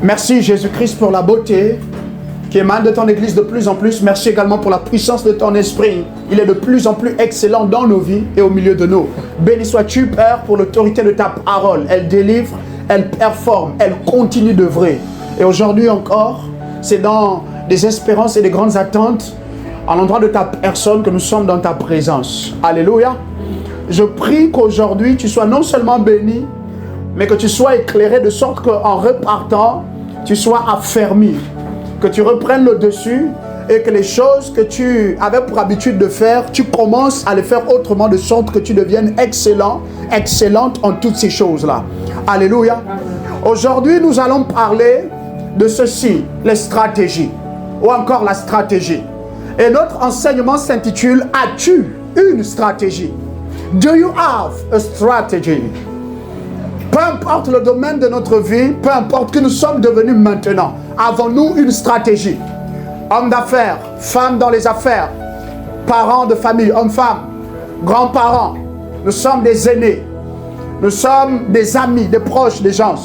Merci Jésus-Christ pour la beauté qui émane de ton Église de plus en plus. Merci également pour la puissance de ton esprit. Il est de plus en plus excellent dans nos vies et au milieu de nous. Béni sois-tu, Père, pour l'autorité de ta parole. Elle délivre, elle performe, elle continue d'œuvrer. Et aujourd'hui encore, c'est dans des espérances et des grandes attentes à l'endroit de ta personne que nous sommes dans ta présence. Alléluia. Je prie qu'aujourd'hui, tu sois non seulement béni, mais que tu sois éclairé de sorte qu'en repartant, tu sois affermi, que tu reprennes le dessus et que les choses que tu avais pour habitude de faire, tu commences à les faire autrement de sorte que tu deviennes excellent, excellente en toutes ces choses-là. Alléluia. Aujourd'hui, nous allons parler de ceci, les stratégies, ou encore la stratégie. Et notre enseignement s'intitule « As-tu une stratégie ?» Do you have a strategy? Peu importe le domaine de notre vie, peu importe que nous sommes devenus maintenant, avons-nous une stratégie? Hommes d'affaires, femmes dans les affaires, parents de famille, hommes-femmes, grands-parents, nous sommes des aînés, nous sommes des amis, des proches, des gens,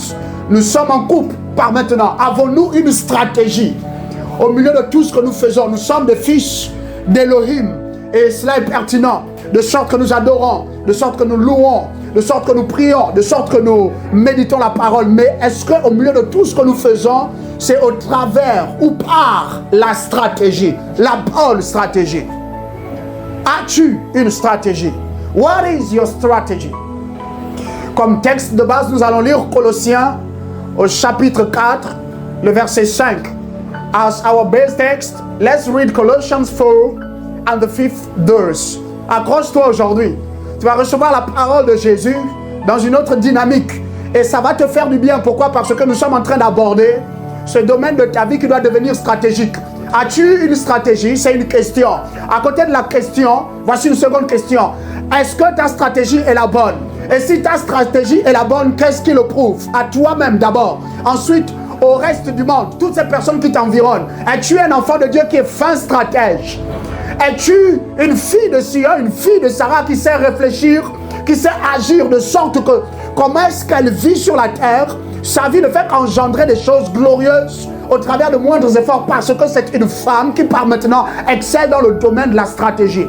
nous sommes en couple par maintenant. Avons-nous une stratégie? Au milieu de tout ce que nous faisons, nous sommes des fils d'Élohim et cela est pertinent, de sorte que nous adorons, de sorte que nous louons, de sorte que nous prions, de sorte que nous méditons la parole. Mais est-ce qu'au milieu de tout ce que nous faisons, c'est au travers ou par la stratégie, la bonne stratégie? As-tu une stratégie? What is your strategy? Comme texte de base, nous allons lire Colossiens au chapitre 4, le verset 5. As our base text, let's read Colossians 4 and the 5th verse. Accroche-toi aujourd'hui. Tu vas recevoir la parole de Jésus dans une autre dynamique. Et ça va te faire du bien. Pourquoi? Parce que nous sommes en train d'aborder ce domaine de ta vie qui doit devenir stratégique. As-tu une stratégie? C'est une question. À côté de la question, voici une seconde question. Est-ce que ta stratégie est la bonne? Et si ta stratégie est la bonne, qu'est-ce qui le prouve? À toi-même d'abord. Ensuite, au reste du monde, toutes ces personnes qui t'environnent. Es-tu un enfant de Dieu qui est fin stratège? Es-tu une fille de Sion, une fille de Sarah qui sait réfléchir, qui sait agir de sorte que comment est-ce qu'elle vit sur la terre? Sa vie ne fait qu'engendrer des choses glorieuses au travers de moindres efforts parce que c'est une femme qui par maintenant excelle dans le domaine de la stratégie.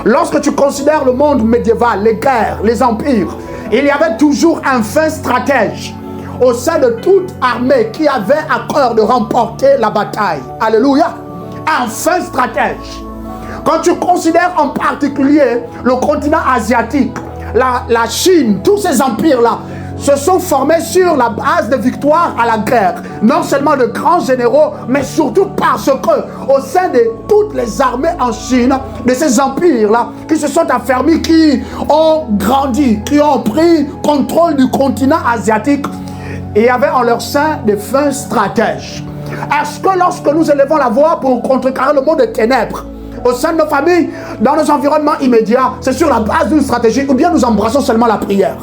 Lorsque tu considères le monde médiéval, les guerres, les empires, il y avait toujours un fin stratège au sein de toute armée qui avait à cœur de remporter la bataille. Alléluia. Un fin stratège. Quand tu considères en particulier le continent asiatique, la Chine, tous ces empires-là se sont formés sur la base de victoires à la guerre. Non seulement de grands généraux, mais surtout parce que au sein de toutes les armées en Chine, de ces empires-là, qui se sont affermis, qui ont grandi, qui ont pris contrôle du continent asiatique, il y avait en leur sein des fins stratèges. Est-ce que lorsque nous élevons la voix pour contrecarrer le monde des ténèbres, au sein de nos familles, dans nos environnements immédiats, c'est sur la base d'une stratégie ou bien nous embrassons seulement la prière?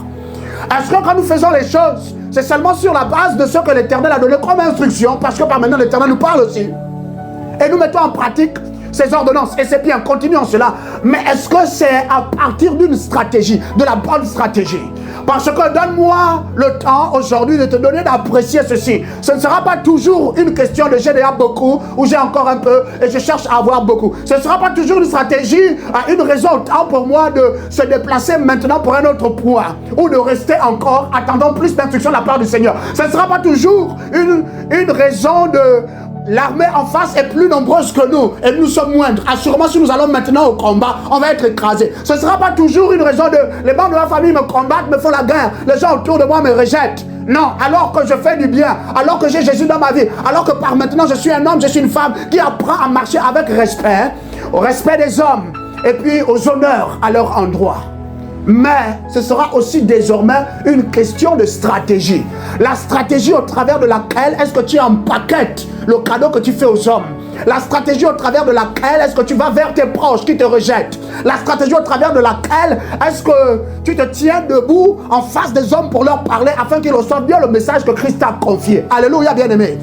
Est-ce que quand nous faisons les choses, c'est seulement sur la base de ce que l'Éternel a donné comme instruction, parce que par maintenant l'Éternel nous parle aussi, et nous mettons en pratique ces ordonnances, et c'est bien, continuons cela. Mais est-ce que c'est à partir d'une stratégie, de la bonne stratégie? Parce que donne-moi le temps aujourd'hui de te donner d'apprécier ceci. Ce ne sera pas toujours une question de j'ai déjà beaucoup ou j'ai encore un peu et je cherche à avoir beaucoup. Ce ne sera pas toujours une stratégie, une raison au temps pour moi de se déplacer maintenant pour un autre point ou de rester encore attendant plus d'instructions de la part du Seigneur. Ce ne sera pas toujours une raison de l'armée en face est plus nombreuse que nous et nous sommes moindres. Assurément, si nous allons maintenant au combat, on va être écrasés. Ce ne sera pas toujours une raison de les membres de ma famille me combattent, me font la guerre, les gens autour de moi me rejettent. Non, alors que je fais du bien, alors que j'ai Jésus dans ma vie, alors que par maintenant je suis un homme, je suis une femme qui apprend à marcher avec respect, au respect des hommes et puis aux honneurs à leur endroit. Mais ce sera aussi désormais une question de stratégie. La stratégie au travers de laquelle est-ce que tu empaquettes le cadeau que tu fais aux hommes. La stratégie au travers de laquelle est-ce que tu vas vers tes proches qui te rejettent. La stratégie au travers de laquelle est-ce que tu te tiens debout en face des hommes pour leur parler afin qu'ils reçoivent bien le message que Christ t'a confié. Alléluia, bien-aimé.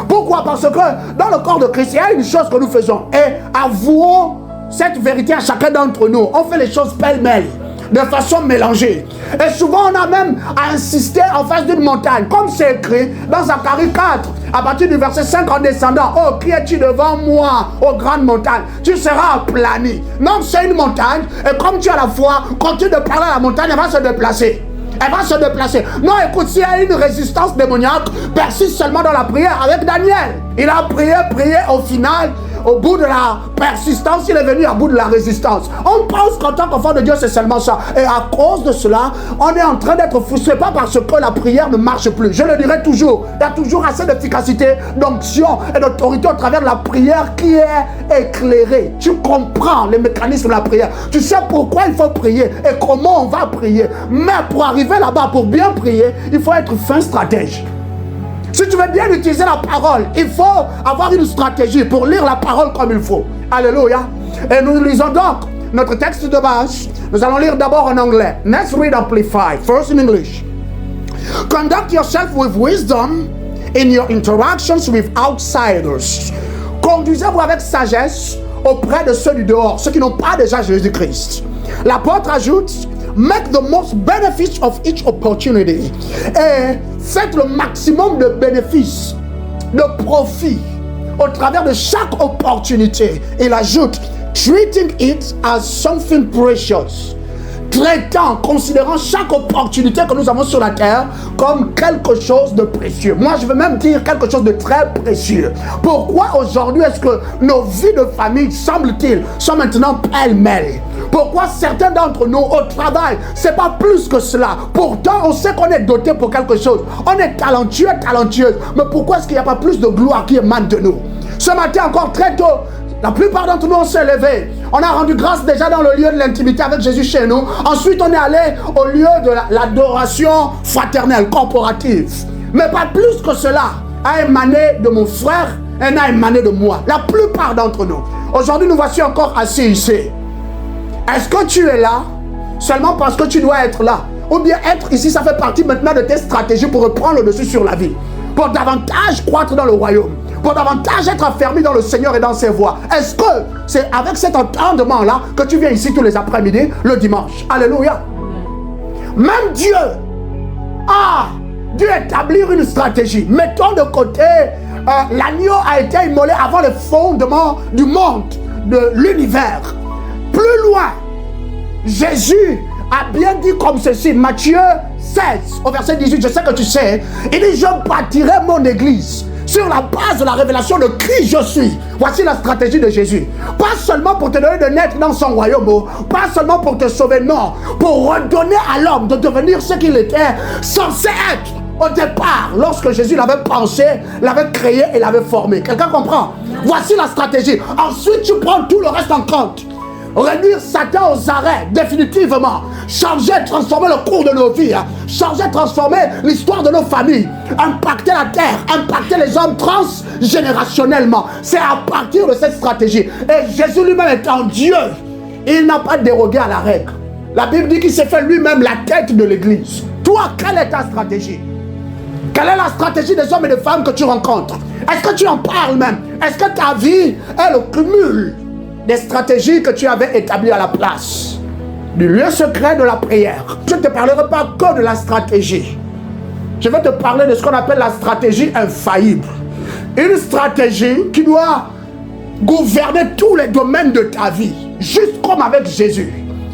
Pourquoi? Parce que dans le corps de Christ, il y a une chose que nous faisons. Et avouons cette vérité à chacun d'entre nous. On fait les choses pêle-mêle. de façon mélangée. Et souvent, on a même insisté en face d'une montagne, comme c'est écrit dans Zacharie 4, à partir du verset 5 en descendant. Oh, qui es-tu devant moi, ô grande montagne? Tu seras aplani. Non, c'est une montagne, et comme tu as la foi, continue de parler à la montagne, elle va se déplacer. Elle va se déplacer. Non, écoute, s'il y a une résistance démoniaque, persiste seulement dans la prière avec Daniel. Il a prié, au final, au bout de la persistance, il est venu à bout de la résistance. On pense qu'en tant qu'enfant de Dieu, c'est seulement ça. Et à cause de cela, on est en train d'être frustré, pas parce que la prière ne marche plus. Je le dirai toujours. Il y a toujours assez d'efficacité, d'onction et d'autorité au travers de la prière qui est éclairée. Tu comprends les mécanismes de la prière. Tu sais pourquoi il faut prier et comment on va prier. Mais pour arriver là-bas, pour bien prier, il faut être fin stratège. Si tu veux bien utiliser la parole, il faut avoir une stratégie pour lire la parole comme il faut. Alléluia. Et nous lisons donc notre texte de base. Nous allons lire d'abord en anglais. Let's read Amplified. First in English. Conduct yourself with wisdom in your interactions with outsiders. Conduisez-vous avec sagesse auprès de ceux du dehors, ceux qui n'ont pas déjà Jésus-Christ. L'apôtre ajoute, make the most benefits of each opportunity. Et faites le maximum de bénéfices, de profit au travers de chaque opportunité. Il ajoute, treating it as something precious. Traitant, considérant chaque opportunité que nous avons sur la terre comme quelque chose de précieux. Moi, je veux même dire quelque chose de très précieux. Pourquoi aujourd'hui est-ce que nos vies de famille, semble-t-il, sont maintenant pêle-mêle? Pourquoi certains d'entre nous, au travail, c'est pas plus que cela? Pourtant, on sait qu'on est doté pour quelque chose. On est talentueux, talentueuse. Mais pourquoi est-ce qu'il n'y a pas plus de gloire qui émane de nous? Ce matin, encore très tôt, la plupart d'entre nous, on s'est levés. On a rendu grâce déjà dans le lieu de l'intimité avec Jésus chez nous. Ensuite, on est allé au lieu de l'adoration fraternelle, corporative. Mais pas plus que cela a émané de mon frère et n'a émané de moi. La plupart d'entre nous. Aujourd'hui, nous voici encore assis ici. Est-ce que tu es là seulement parce que tu dois être là? Ou bien être ici, ça fait partie maintenant de tes stratégies pour reprendre le dessus sur la vie? Pour davantage croître dans le royaume? Pour davantage être affermi dans le Seigneur et dans ses voies? Est-ce que c'est avec cet entendement-là que tu viens ici tous les après-midi, le dimanche? Alléluia. Même Dieu a dû établir une stratégie. Mettons de côté, l'agneau a été immolé avant le fondement du monde, de l'univers. Plus loin, Jésus a bien dit comme ceci, Matthieu 16, au verset 18, je sais que tu sais, il dit, je bâtirai mon église sur la base de la révélation de qui je suis. Voici la stratégie de Jésus. Pas seulement pour te donner de naître dans son royaume, pas seulement pour te sauver, non, pour redonner à l'homme de devenir ce qu'il était censé être au départ, lorsque Jésus l'avait pensé, l'avait créé et l'avait formé. Quelqu'un comprend? Voici la stratégie. Ensuite, tu prends tout le reste en compte. Réduire Satan aux arrêts, définitivement. Changer, transformer le cours de nos vies. Changer, transformer l'histoire de nos familles. Impacter la terre, impacter les hommes transgénérationnellement. C'est à partir de cette stratégie. Et Jésus lui-même étant Dieu, il n'a pas dérogé à la règle. La Bible dit qu'il s'est fait lui-même la tête de l'église. Toi, quelle est ta stratégie? Quelle est la stratégie des hommes et des femmes que tu rencontres? Est-ce que tu en parles même? Est-ce que ta vie est le cumul des stratégies que tu avais établies à la place du lieu secret de la prière? Je ne te parlerai pas que de la stratégie. Je vais te parler de ce qu'on appelle la stratégie infaillible. Une stratégie qui doit gouverner tous les domaines de ta vie, juste comme avec Jésus.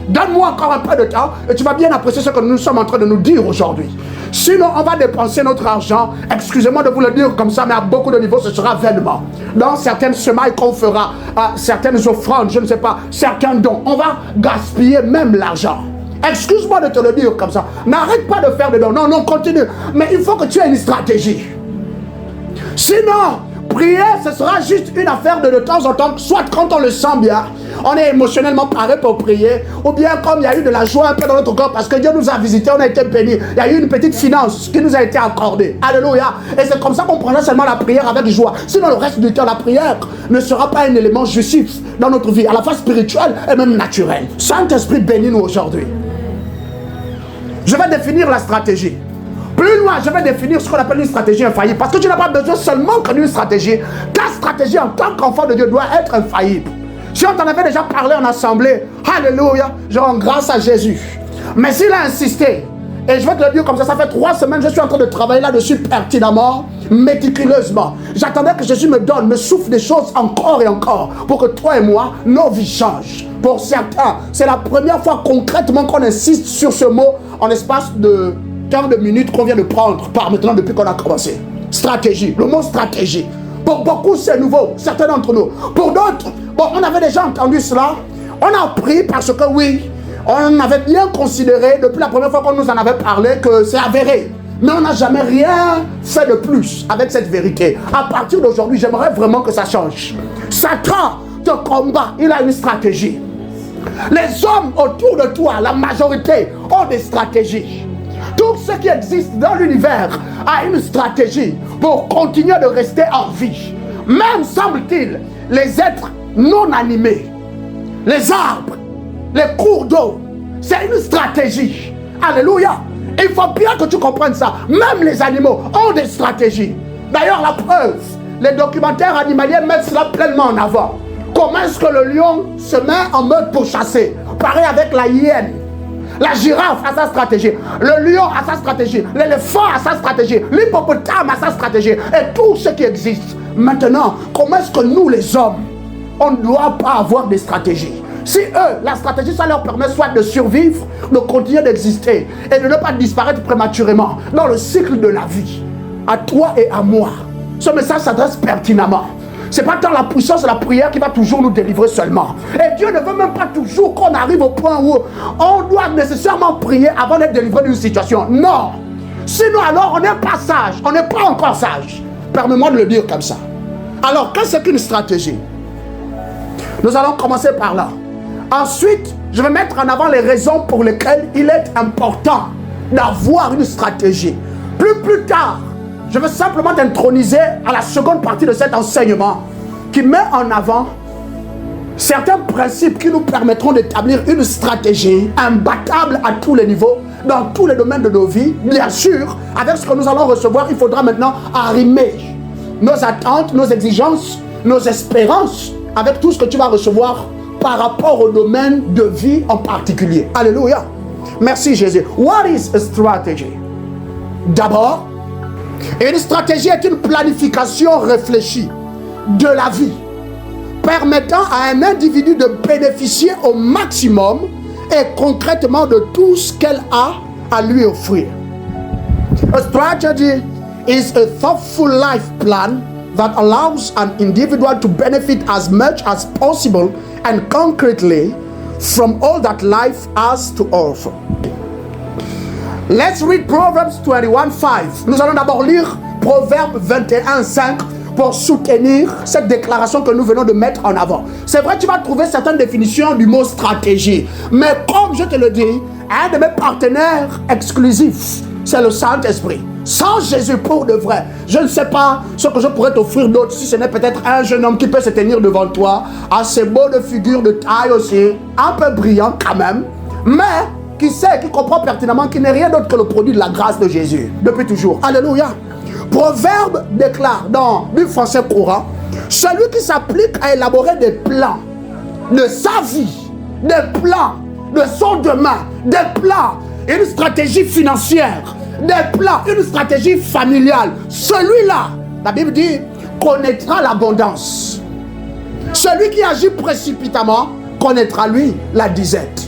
Donne-moi encore un peu de temps et tu vas bien apprécier ce que nous sommes en train de nous dire aujourd'hui. Sinon, on va dépenser notre argent, excusez-moi de vous le dire comme ça, mais à beaucoup de niveaux, ce sera vainement. Dans certaines semailles qu'on fera, certaines offrandes, je ne sais pas, certains dons, on va gaspiller même l'argent. Excuse-moi de te le dire comme ça. N'arrête pas de faire des dons. Non, non, continue. Mais il faut que tu aies une stratégie. Sinon, prier, ce sera juste une affaire de temps en temps, soit quand on le sent bien, on est émotionnellement paré pour prier, ou bien comme il y a eu de la joie un peu dans notre corps parce que Dieu nous a visités, on a été bénis, il y a eu une petite finance qui nous a été accordée. Alléluia. Et c'est comme ça qu'on prendra seulement la prière avec joie. Sinon le reste du temps, la prière ne sera pas un élément jouissif dans notre vie, à la fois spirituelle et même naturelle. Saint-Esprit, bénis-nous aujourd'hui. Je vais définir la stratégie. Plus loin, je vais définir ce qu'on appelle une stratégie infaillible. Parce que tu n'as pas besoin seulement que d'une stratégie. Ta stratégie en tant qu'enfant de Dieu doit être infaillible. Si on t'en avait déjà parlé en assemblée, alléluia, je rends grâce à Jésus. Mais s'il a insisté, et je vais te le dire comme ça fait 3 semaines, je suis en train de travailler là-dessus pertinemment, méticuleusement. J'attendais que Jésus me donne, me souffle des choses encore et encore, pour que toi et moi, nos vies changent. Pour certains, c'est la première fois concrètement qu'on insiste sur ce mot en espace de 15 minutes qu'on vient de prendre par maintenant depuis qu'on a commencé. Stratégie, le mot stratégie. Pour beaucoup, c'est nouveau, certains d'entre nous. Pour d'autres, bon, on avait déjà entendu cela. On a appris parce que oui, on avait bien considéré depuis la première fois qu'on nous en avait parlé que c'est avéré. Mais on n'a jamais rien fait de plus avec cette vérité. À partir d'aujourd'hui, j'aimerais vraiment que ça change. Satan te combat, il a une stratégie. Les hommes autour de toi, la majorité, ont des stratégies. Tout ce qui existe dans l'univers a une stratégie pour continuer de rester en vie. Même, semble-t-il, les êtres non animés, les arbres, les cours d'eau, c'est une stratégie. Alléluia. Il faut bien que tu comprennes ça. Même les animaux ont des stratégies. D'ailleurs, la preuve, les documentaires animaliers mettent cela pleinement en avant. Comment est-ce que le lion se met en mode pour chasser? Pareil avec la hyène. La girafe a sa stratégie. Le lion a sa stratégie. L'éléphant a sa stratégie. L'hippopotame a sa stratégie. Et tout ce qui existe. Maintenant, comment est-ce que nous, les hommes, on ne doit pas avoir des stratégies? Si eux, la stratégie, ça leur permet soit de survivre, de continuer d'exister et de ne pas disparaître prématurément dans le cycle de la vie. À toi et à moi, ce message s'adresse pertinemment. Ce n'est pas tant la puissance de la prière qui va toujours nous délivrer seulement. Et Dieu ne veut même pas toujours qu'on arrive au point où on doit nécessairement prier avant d'être délivré d'une situation. Non. Sinon alors on n'est pas sage. On n'est pas encore sage. Permets-moi de le dire comme ça. Alors, qu'est-ce qu'une stratégie? Nous allons commencer par là. Ensuite, je vais mettre en avant les raisons pour lesquelles il est important d'avoir une stratégie. Plus tard, je veux simplement t'introniser à la seconde partie de cet enseignement qui met en avant certains principes qui nous permettront d'établir une stratégie imbattable à tous les niveaux, dans tous les domaines de nos vies. Bien sûr, avec ce que nous allons recevoir, il faudra maintenant arrimer nos attentes, nos exigences, nos espérances avec tout ce que tu vas recevoir par rapport au domaine de vie en particulier. Alléluia. Merci Jésus. What is a strategy? D'abord, une stratégie est une planification réfléchie de la vie, permettant à un individu de bénéficier au maximum et concrètement de tout ce qu'elle a à lui offrir. A strategy is a thoughtful life plan that allows an individual to benefit as much as possible and concretely from all that life has to offer. Let's read Proverbs 21:5. Nous allons d'abord lire Proverbes 21:5 pour soutenir cette déclaration que nous venons de mettre en avant. C'est vrai, tu vas trouver certaines définitions du mot stratégie, mais comme je te le dis, un de mes partenaires exclusifs, c'est le Saint-Esprit. Sans Jésus pour de vrai, je ne sais pas ce que je pourrais t'offrir d'autre, si ce n'est peut-être un jeune homme qui peut se tenir devant toi, assez beau de figure, de taille aussi, un peu brillant quand même, mais qui sait, qui comprend pertinemment qu'il n'est rien d'autre que le produit de la grâce de Jésus, depuis toujours. Alléluia. Proverbe déclare dans le français courant, celui qui s'applique à élaborer des plans de sa vie, des plans de son demain, des plans, une stratégie financière, des plans, une stratégie familiale, celui-là, la Bible dit, connaîtra l'abondance. Celui qui agit précipitamment connaîtra lui la disette.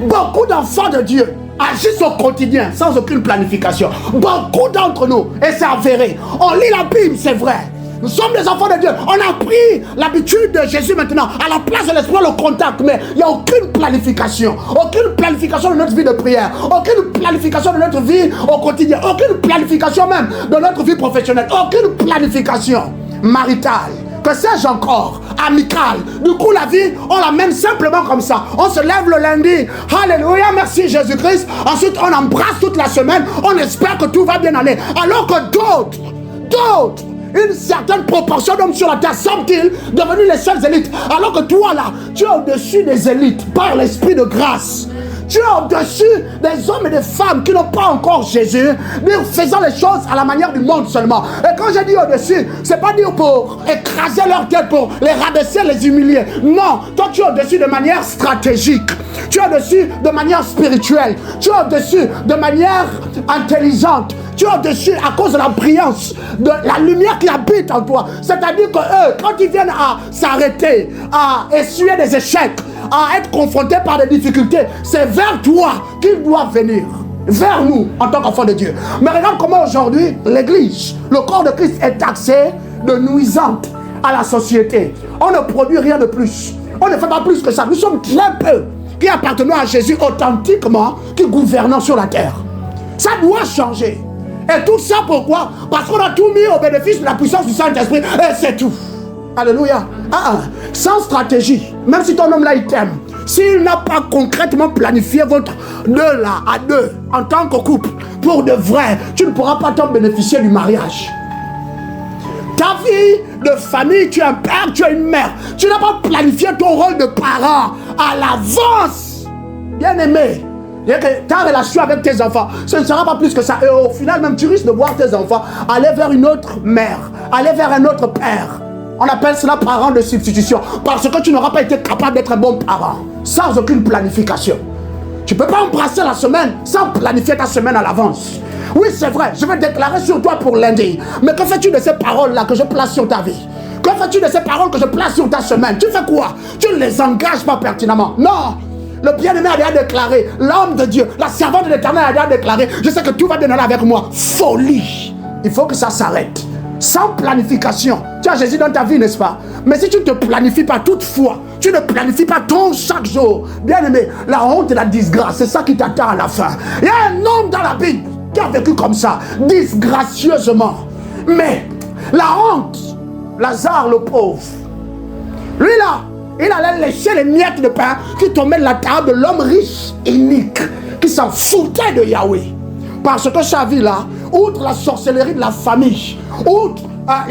Beaucoup d'enfants de Dieu agissent au quotidien sans aucune planification. Beaucoup d'entre nous, et c'est avéré, on lit la Bible, c'est vrai. Nous sommes des enfants de Dieu. On a pris l'habitude de Jésus maintenant. À la place de l'esprit, le contact. Mais il n'y a aucune planification. Aucune planification de notre vie de prière. Aucune planification de notre vie au quotidien. Aucune planification même de notre vie professionnelle. Aucune planification maritale. Que sais-je encore? Amicale. Du coup, la vie, on la mène simplement comme ça. On se lève le lundi. Alléluia, merci Jésus-Christ. Ensuite, on embrasse toute la semaine. On espère que tout va bien aller. Alors que d'autres, une certaine proportion d'hommes sur la terre semblent-ils devenus les seules élites. Alors que toi là, tu es au-dessus des élites par l'esprit de grâce. Tu es au-dessus des hommes et des femmes qui n'ont pas encore Jésus, faisant les choses à la manière du monde seulement. Et quand je dis au-dessus, c'est pas dire pour écraser leur tête, pour les rabaisser, les humilier. Non, toi tu es au-dessus de manière stratégique. Tu es au-dessus de manière spirituelle. Tu es au-dessus de manière intelligente. Tu es au-dessus à cause de la brillance, de la lumière qui habite en toi. C'est-à-dire que eux, quand ils viennent à s'arrêter, à essuyer des échecs, à être confrontés par des difficultés, c'est vers toi qu'ils doivent venir. Vers nous, en tant qu'enfants de Dieu. Mais regarde comment aujourd'hui, l'Église, le corps de Christ est taxé de nuisante à la société. On ne produit rien de plus. On ne fait pas plus que ça. Nous sommes très peu qui appartenons à Jésus authentiquement, qui gouvernons sur la terre. Ça doit changer. Et tout ça pourquoi? Parce qu'on a tout mis au bénéfice de la puissance du Saint-Esprit. Et c'est tout. Alléluia. Sans stratégie, même si ton homme là il t'aime, s'il n'a pas concrètement planifié votre deux là à deux en tant que couple, pour de vrai, tu ne pourras pas t'en bénéficier du mariage. Ta vie de famille, tu es un père, tu es une mère. Tu n'as pas planifié ton rôle de parent à l'avance. Bien aimé, ta relation avec tes enfants, ce ne sera pas plus que ça. Et au final, même tu risques de voir tes enfants aller vers une autre mère, aller vers un autre père. On appelle cela parent de substitution. Parce que tu n'auras pas été capable d'être un bon parent, sans aucune planification. Tu ne peux pas embrasser la semaine sans planifier ta semaine à l'avance. Oui, c'est vrai, je vais déclarer sur toi pour lundi. Mais que fais-tu de ces paroles-là que je place sur ta vie? Que fais-tu de ces paroles que je place sur ta semaine? Tu fais quoi? Tu ne les engages pas pertinemment. Non. Le bien-aimé a déjà déclaré, l'homme de Dieu, la servante de l'Éternel a déjà déclaré, je sais que tout va bien aller avec moi. Folie. Il faut que ça s'arrête. Sans planification. Tu as Jésus dans ta vie, n'est-ce pas? Mais si tu ne te planifies pas toutefois, tu ne planifies pas ton chaque jour, bien aimé, la honte et la disgrâce, c'est ça qui t'attend à la fin. Il y a un homme dans la Bible qui a vécu comme ça, disgracieusement. Mais la honte, Lazare le pauvre, lui là, il allait lécher les miettes de pain qui tombaient de la table de l'homme riche, inique, qui s'en foutait de Yahweh. Parce que sa vie là, outre la sorcellerie de la famille, outre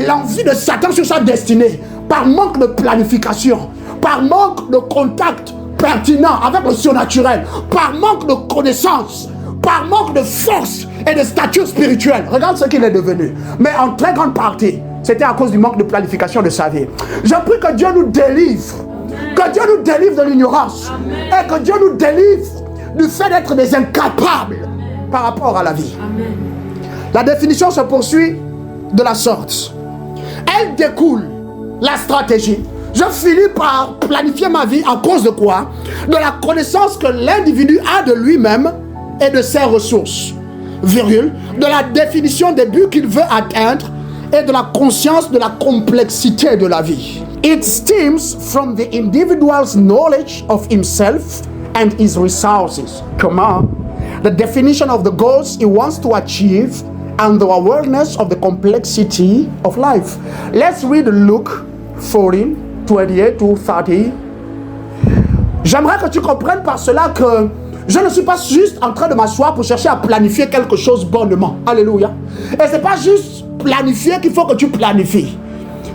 l'envie de Satan sur sa destinée, par manque de planification, par manque de contact pertinent avec le surnaturel, par manque de connaissance, par manque de force et de stature spirituelle. Regarde ce qu'il est devenu. Mais en très grande partie, c'était à cause du manque de planification de sa vie. Je prie que Dieu nous délivre. Que Dieu nous délivre de l'ignorance. Et que Dieu nous délivre du fait d'être des incapables par rapport à la vie. Amen. La définition se poursuit de la sorte. Elle découle la stratégie. Je finis par planifier ma vie à cause de quoi? De la connaissance que l'individu a de lui-même et de ses ressources. Virgule. De la définition des buts qu'il veut atteindre et de la conscience de la complexité de la vie. It stems from the individual's knowledge of himself and his resources. Comment? The definition of the goals he wants to achieve and the awareness of the complexity of life. Let's read Luke 14, 28 to 30. J'aimerais que tu comprennes par cela que je ne suis pas juste en train de m'asseoir pour chercher à planifier quelque chose bonnement. Alléluia. Et c'est pas juste planifier qu'il faut que tu planifies.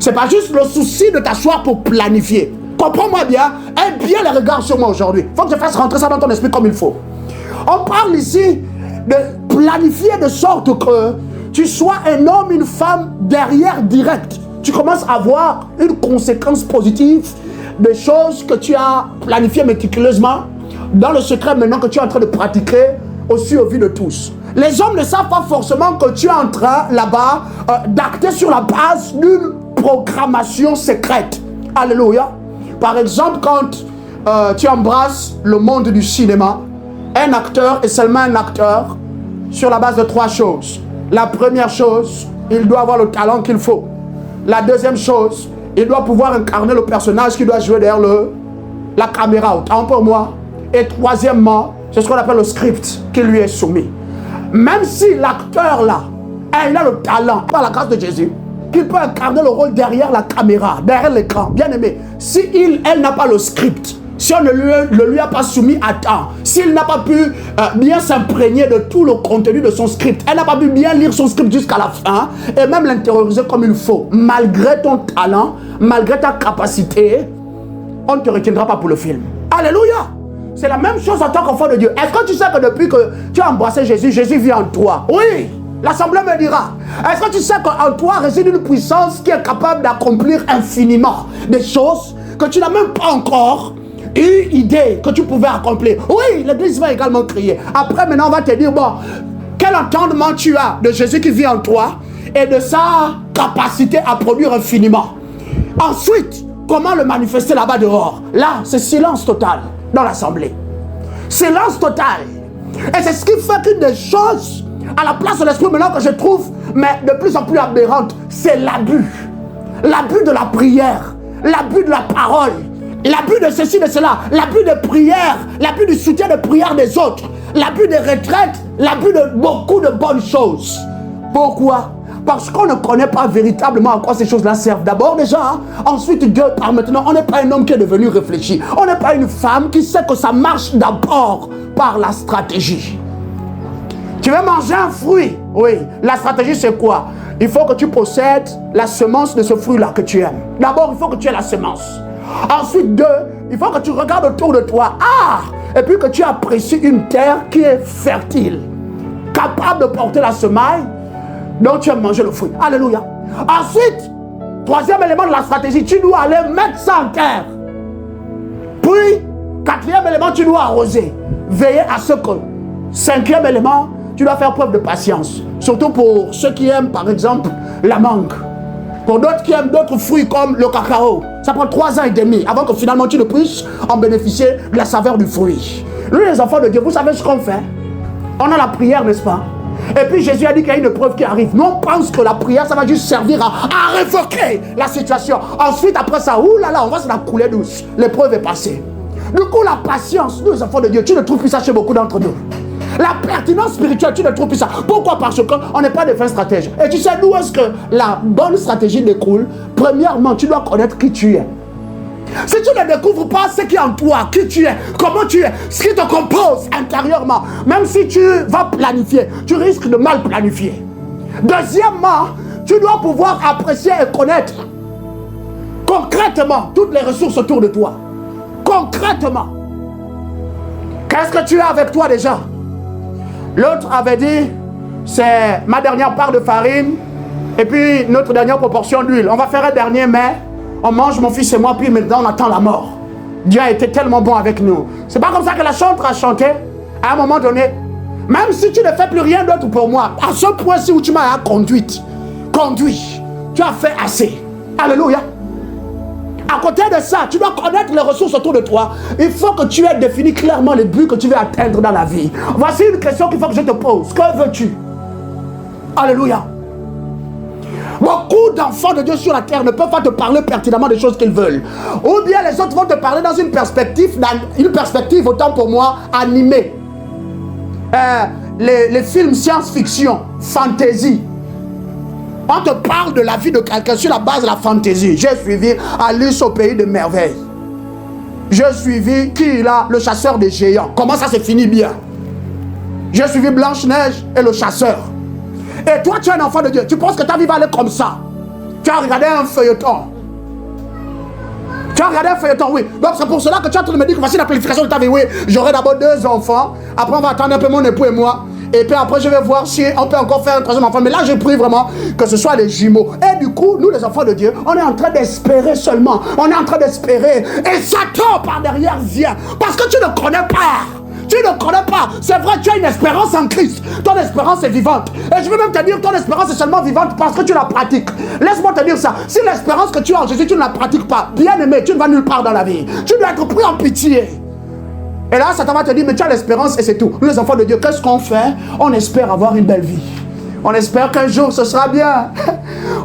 C'est pas juste le souci de t'asseoir pour planifier. Comprends-moi bien, aie bien les regards sur moi aujourd'hui. Il faut que je fasse rentrer ça dans ton esprit comme il faut. On parle ici de planifier de sorte que tu sois un homme, une femme derrière direct. Tu commences à voir une conséquence positive des choses que tu as planifiées méticuleusement dans le secret maintenant que tu es en train de pratiquer aussi au vu de tous. Les hommes ne savent pas forcément que tu es en train là-bas d'acter sur la base d'une programmation secrète. Alléluia. Par exemple, quand tu embrasses le monde du cinéma, un acteur est seulement un acteur sur la base de 3 choses. La première chose, il doit avoir le talent qu'il faut. La deuxième chose, il doit pouvoir incarner le personnage qui doit jouer derrière la caméra, autant pour moi. Et troisièmement, c'est ce qu'on appelle le script qui lui est soumis. Même si l'acteur là, il a le talent, par la grâce de Jésus, qu'il peut incarner le rôle derrière la caméra, derrière l'écran, bien aimé, si elle n'a pas le script, si on ne lui a pas soumis à temps, s'il n'a pas pu bien s'imprégner de tout le contenu de son script, elle n'a pas pu bien lire son script jusqu'à la fin, et même l'intérioriser comme il faut, malgré ton talent, malgré ta capacité, on ne te retiendra pas pour le film. Alléluia! c'est la même chose en tant qu'enfant de Dieu. Est-ce que tu sais que depuis que tu as embrassé Jésus, Jésus vit en toi? Oui, l'Assemblée me dira. Est-ce que tu sais qu'en toi réside une puissance qui est capable d'accomplir infiniment des choses que tu n'as même pas encore eu idée que tu pouvais accomplir? Oui, l'Église va également crier. Après, maintenant, on va te dire, bon, quel entendement tu as de Jésus qui vit en toi et de sa capacité à produire infiniment? Ensuite, comment le manifester là-bas dehors? Là, c'est silence total dans l'Assemblée. Silence total. Et c'est ce qui fait qu'une des choses à la place de l'esprit maintenant que je trouve, mais de plus en plus aberrante, c'est l'abus. L'abus de la prière, l'abus de la parole, l'abus de ceci, de cela, l'abus de prière, l'abus du soutien de prière des autres, l'abus des retraites, l'abus de beaucoup de bonnes choses. Pourquoi? Parce qu'on ne connaît pas véritablement à quoi ces choses-là servent. D'abord déjà, hein, ensuite Dieu par maintenant, on n'est pas un homme qui est devenu réfléchi. On n'est pas une femme qui sait que ça marche d'abord par la stratégie. Tu veux manger un fruit? Oui. La stratégie c'est quoi? Il faut que tu possèdes la semence de ce fruit-là que tu aimes. D'abord, il faut que tu aies la semence. Ensuite, deux, il faut que tu regardes autour de toi. Et puis que tu apprécies une terre qui est fertile, capable de porter la semaille dont tu aimes manger le fruit. Alléluia. Ensuite, troisième élément de la stratégie, tu dois aller mettre ça en terre. Puis, quatrième élément, tu dois arroser. Veiller à ce que. Cinquième élément, tu dois faire preuve de patience. Surtout pour ceux qui aiment, par exemple, la mangue. Pour d'autres qui aiment d'autres fruits comme le cacao. Ça prend 3 ans et demi avant que finalement tu ne puisses en bénéficier de la saveur du fruit. Nous, les enfants de Dieu, vous savez ce qu'on fait? On a la prière, n'est-ce pas? Et puis Jésus a dit qu'il y a une épreuve qui arrive. Nous, on pense que la prière, ça va juste servir à révoquer la situation. Ensuite, après ça, oulala, on va se la couler douce. L'épreuve est passée. Du coup, la patience, nous, les enfants de Dieu, tu ne trouves plus ça chez beaucoup d'entre nous. La pertinence spirituelle, tu ne trouves plus ça. Pourquoi? Parce qu'on n'est pas des fins stratèges. Et tu sais d'où est-ce que la bonne stratégie découle? Premièrement, tu dois connaître qui tu es. Si tu ne découvres pas ce qui est en toi, qui tu es, comment tu es, ce qui te compose intérieurement, même si tu vas planifier, tu risques de mal planifier. Deuxièmement, tu dois pouvoir apprécier et connaître concrètement toutes les ressources autour de toi. Concrètement. Qu'est-ce que tu as avec toi déjà? L'autre avait dit, c'est ma dernière part de farine et puis notre dernière proportion d'huile. On va faire un dernier mets, on mange mon fils et moi, puis maintenant on attend la mort. Dieu a été tellement bon avec nous. C'est pas comme ça que la chantre a chanté à un moment donné. Même si tu ne fais plus rien d'autre pour moi, à ce point-ci où tu m'as conduit, tu as fait assez. Alléluia. À côté de ça, tu dois connaître les ressources autour de toi. Il faut que tu aies défini clairement les buts que tu veux atteindre dans la vie. Voici une question qu'il faut que je te pose. Que veux-tu? Alléluia. Beaucoup d'enfants de Dieu sur la terre ne peuvent pas te parler pertinemment des choses qu'ils veulent. Ou bien les autres vont te parler dans une perspective autant pour moi, animée. Les films science-fiction, fantasy. On te parle de la vie de quelqu'un sur la base de la fantaisie. J'ai suivi Alice au pays de merveilles. J'ai suivi qui là? Le chasseur des géants. Comment ça s'est fini bien? J'ai suivi Blanche-Neige et le chasseur. Et toi, tu es un enfant de Dieu. Tu penses que ta vie va aller comme ça? Tu as regardé un feuilleton. Oui. Donc c'est pour cela que tu es en train de me dire que voici la planification de ta vie. Oui, j'aurai d'abord 2 enfants. Après, on va attendre un peu mon époux et moi. Et puis après, je vais voir si on peut encore faire un 3e enfant. Mais là, je prie vraiment que ce soit les jumeaux. Et du coup, nous, les enfants de Dieu, on est en train d'espérer seulement. On est en train d'espérer. Et Satan, par derrière, vient. Parce que tu ne connais pas. Tu ne connais pas. C'est vrai, tu as une espérance en Christ. Ton espérance est vivante. Et je veux même te dire, ton espérance est seulement vivante parce que tu la pratiques. Laisse-moi te dire ça. Si l'espérance que tu as en Jésus, tu ne la pratiques pas, bien aimé, tu ne vas nulle part dans la vie. Tu dois être pris en pitié. Et là, Satan va te dire, mais tu as l'espérance et c'est tout. Nous, les enfants de Dieu, qu'est-ce qu'on fait? On espère avoir une belle vie. On espère qu'un jour, ce sera bien.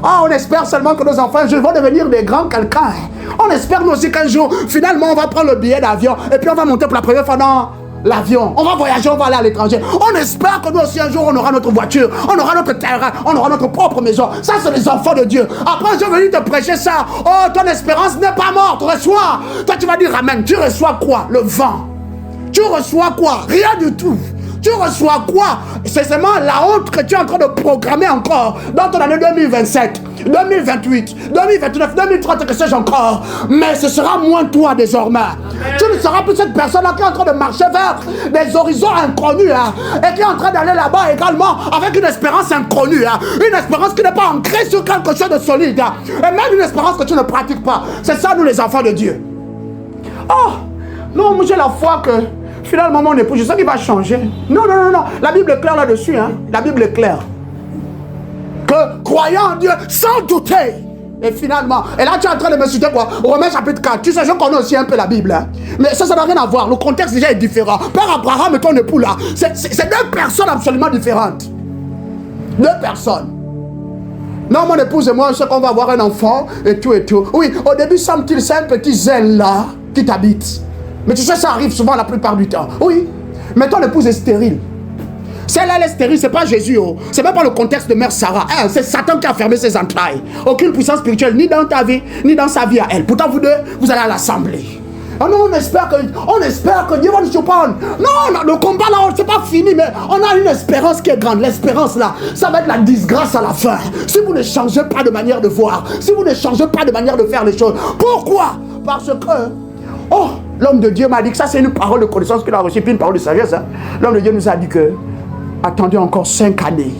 On espère seulement que nos enfants, un jour, vont devenir des grands quelqu'un. On espère nous aussi qu'un jour, finalement, on va prendre le billet d'avion et puis on va monter pour la première fois dans l'avion. On va voyager, on va aller à l'étranger. On espère que nous aussi, un jour, on aura notre voiture, on aura notre terrain, on aura notre propre maison. Ça, c'est les enfants de Dieu. Après, je suis venu te prêcher ça. Oh, ton espérance n'est pas morte. Reçois. Toi, tu vas dire amen. Tu reçois quoi? Le vent. Tu reçois quoi? Rien du tout. Tu reçois quoi? C'est seulement la honte que tu es en train de programmer encore dans ton année 2027, 2028, 2029, 2030, que sais-je encore. Mais ce sera moins toi désormais. Amen. Tu ne ne seras plus cette personne-là qui est en train de marcher vers des horizons inconnus, hein, et qui est en train d'aller là-bas également avec une espérance inconnue, hein, une espérance qui n'est pas ancrée sur quelque chose de solide, hein, et même une espérance que tu ne pratiques pas. C'est ça, nous les enfants de Dieu. Oh, non, moi j'ai la foi que finalement mon époux, je sais qu'il va changer. Non, non, non, non, la Bible est claire là-dessus, hein, la Bible est claire. Que croyant en Dieu sans douter. Et finalement, et là tu es en train de me citer quoi? Romains chapitre 4. Tu sais, je connais aussi un peu la Bible, hein? Mais ça n'a rien à voir. Le contexte déjà est différent. Père Abraham et ton époux là, c'est deux personnes absolument différentes. Deux personnes. Non, mon épouse et moi, on sait qu'on va avoir un enfant et tout et tout. Oui, au début, semble-t-il, c'est un petit zèle là qui t'habite. Mais tu sais, ça arrive souvent la plupart du temps. Oui, mais ton épouse est stérile. Celle-là, elle est stérile, c'est pas Jésus. Oh. C'est même pas le contexte de mère Sarah. Hein, c'est Satan qui a fermé ses entrailles. Aucune puissance spirituelle, ni dans ta vie, ni dans sa vie à elle. Pourtant, vous deux, vous allez à l'assemblée. Oh non, on espère que Dieu va nous surprendre. Non, non, le combat là, c'est pas fini, mais on a une espérance qui est grande. L'espérance là, ça va être la disgrâce à la fin. Si vous ne changez pas de manière de voir, si vous ne changez pas de manière de faire les choses. Pourquoi? Parce que, oh, l'homme de Dieu m'a dit que ça c'est une parole de connaissance qu'il a reçue, puis une parole de sagesse. Hein. L'homme de Dieu nous a dit que attendez encore 5 années.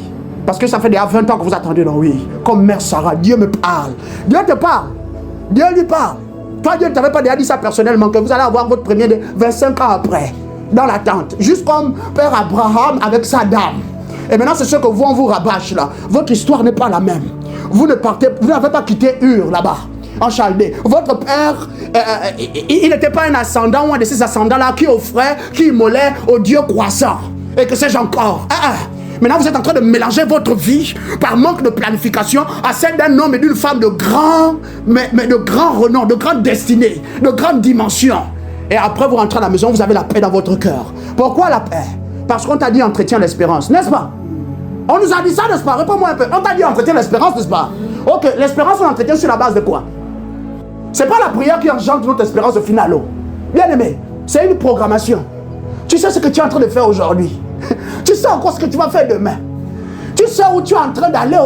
Parce que ça fait déjà 20 ans que vous attendez, non, oui. Comme mère Sarah, Dieu me parle. Dieu te parle. Dieu lui parle. Toi, Dieu ne t'avait pas déjà dit ça personnellement, que vous allez avoir votre premier de 25 ans après, dans l'attente. Juste comme Père Abraham avec sa dame. Et maintenant, c'est ce que vous, on vous rabâche là. Votre histoire n'est pas la même. Vous n'avez pas quitté Ur là-bas, en Chaldée. Votre père, il n'était pas un ascendant ou un de ces ascendants-là qui offrait, qui immolait au Dieu croissant. Et que sais-je encore. Maintenant, vous êtes en train de mélanger votre vie par manque de planification à celle d'un homme et d'une femme de grand, mais de grand renom, de grande destinée, de grande dimension. Et après, vous rentrez à la maison, vous avez la paix dans votre cœur. Pourquoi la paix? Parce qu'on t'a dit entretien l'espérance, n'est-ce pas? On nous a dit ça, n'est-ce pas? Réponds-moi un peu. On t'a dit entretien l'espérance, n'est-ce pas? Ok, l'espérance, on entretient sur la base de quoi? C'est pas la prière qui engendre notre espérance au final. Oh. Bien aimé, c'est une programmation. Tu sais ce que tu es en train de faire aujourd'hui. Tu sais encore ce que tu vas faire demain. Tu sais où tu es en train d'aller.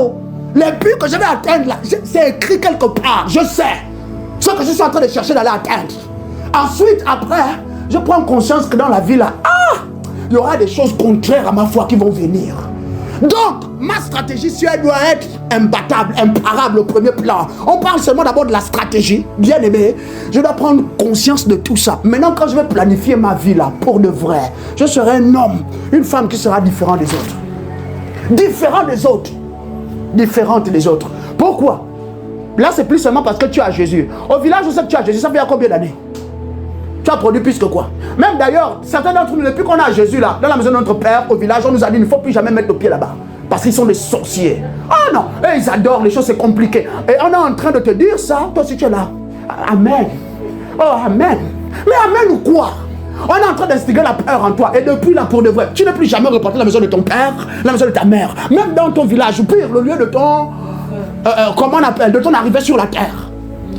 Les buts que je vais atteindre là, c'est écrit quelque part. Je sais ce que je suis en train de chercher d'aller atteindre. Ensuite, après, je prends conscience que dans la vie là, il y aura des choses contraires à ma foi qui vont venir. Donc, ma stratégie, si elle doit être imbattable, imparable au premier plan, on parle seulement d'abord de la stratégie, bien aimé, je dois prendre conscience de tout ça. Maintenant, quand je vais planifier ma vie là, pour de vrai, je serai un homme, une femme qui sera différent des autres. Différent des autres. Différente des autres. Pourquoi? Là, c'est plus seulement parce que tu as Jésus. Au village où tu as Jésus, ça fait combien d'années? Tu as produit plus que quoi? Même d'ailleurs, certains d'entre nous, depuis qu'on a Jésus là, dans la maison de notre père, au village, on nous a dit, il ne faut plus jamais mettre le pied là-bas. Parce qu'ils sont des sorciers. Ah non, et ils adorent, les choses c'est compliqué. Et on est en train de te dire ça, toi si tu es là. Amen. Oh, amen. Mais amen ou quoi? On est en train d'instiguer la peur en toi. Et depuis là, pour de vrai, tu n'es plus jamais reporté la maison de ton père, la maison de ta mère. Même dans ton village, ou pire, le lieu de ton... comment on appelle? De ton arrivée sur la terre.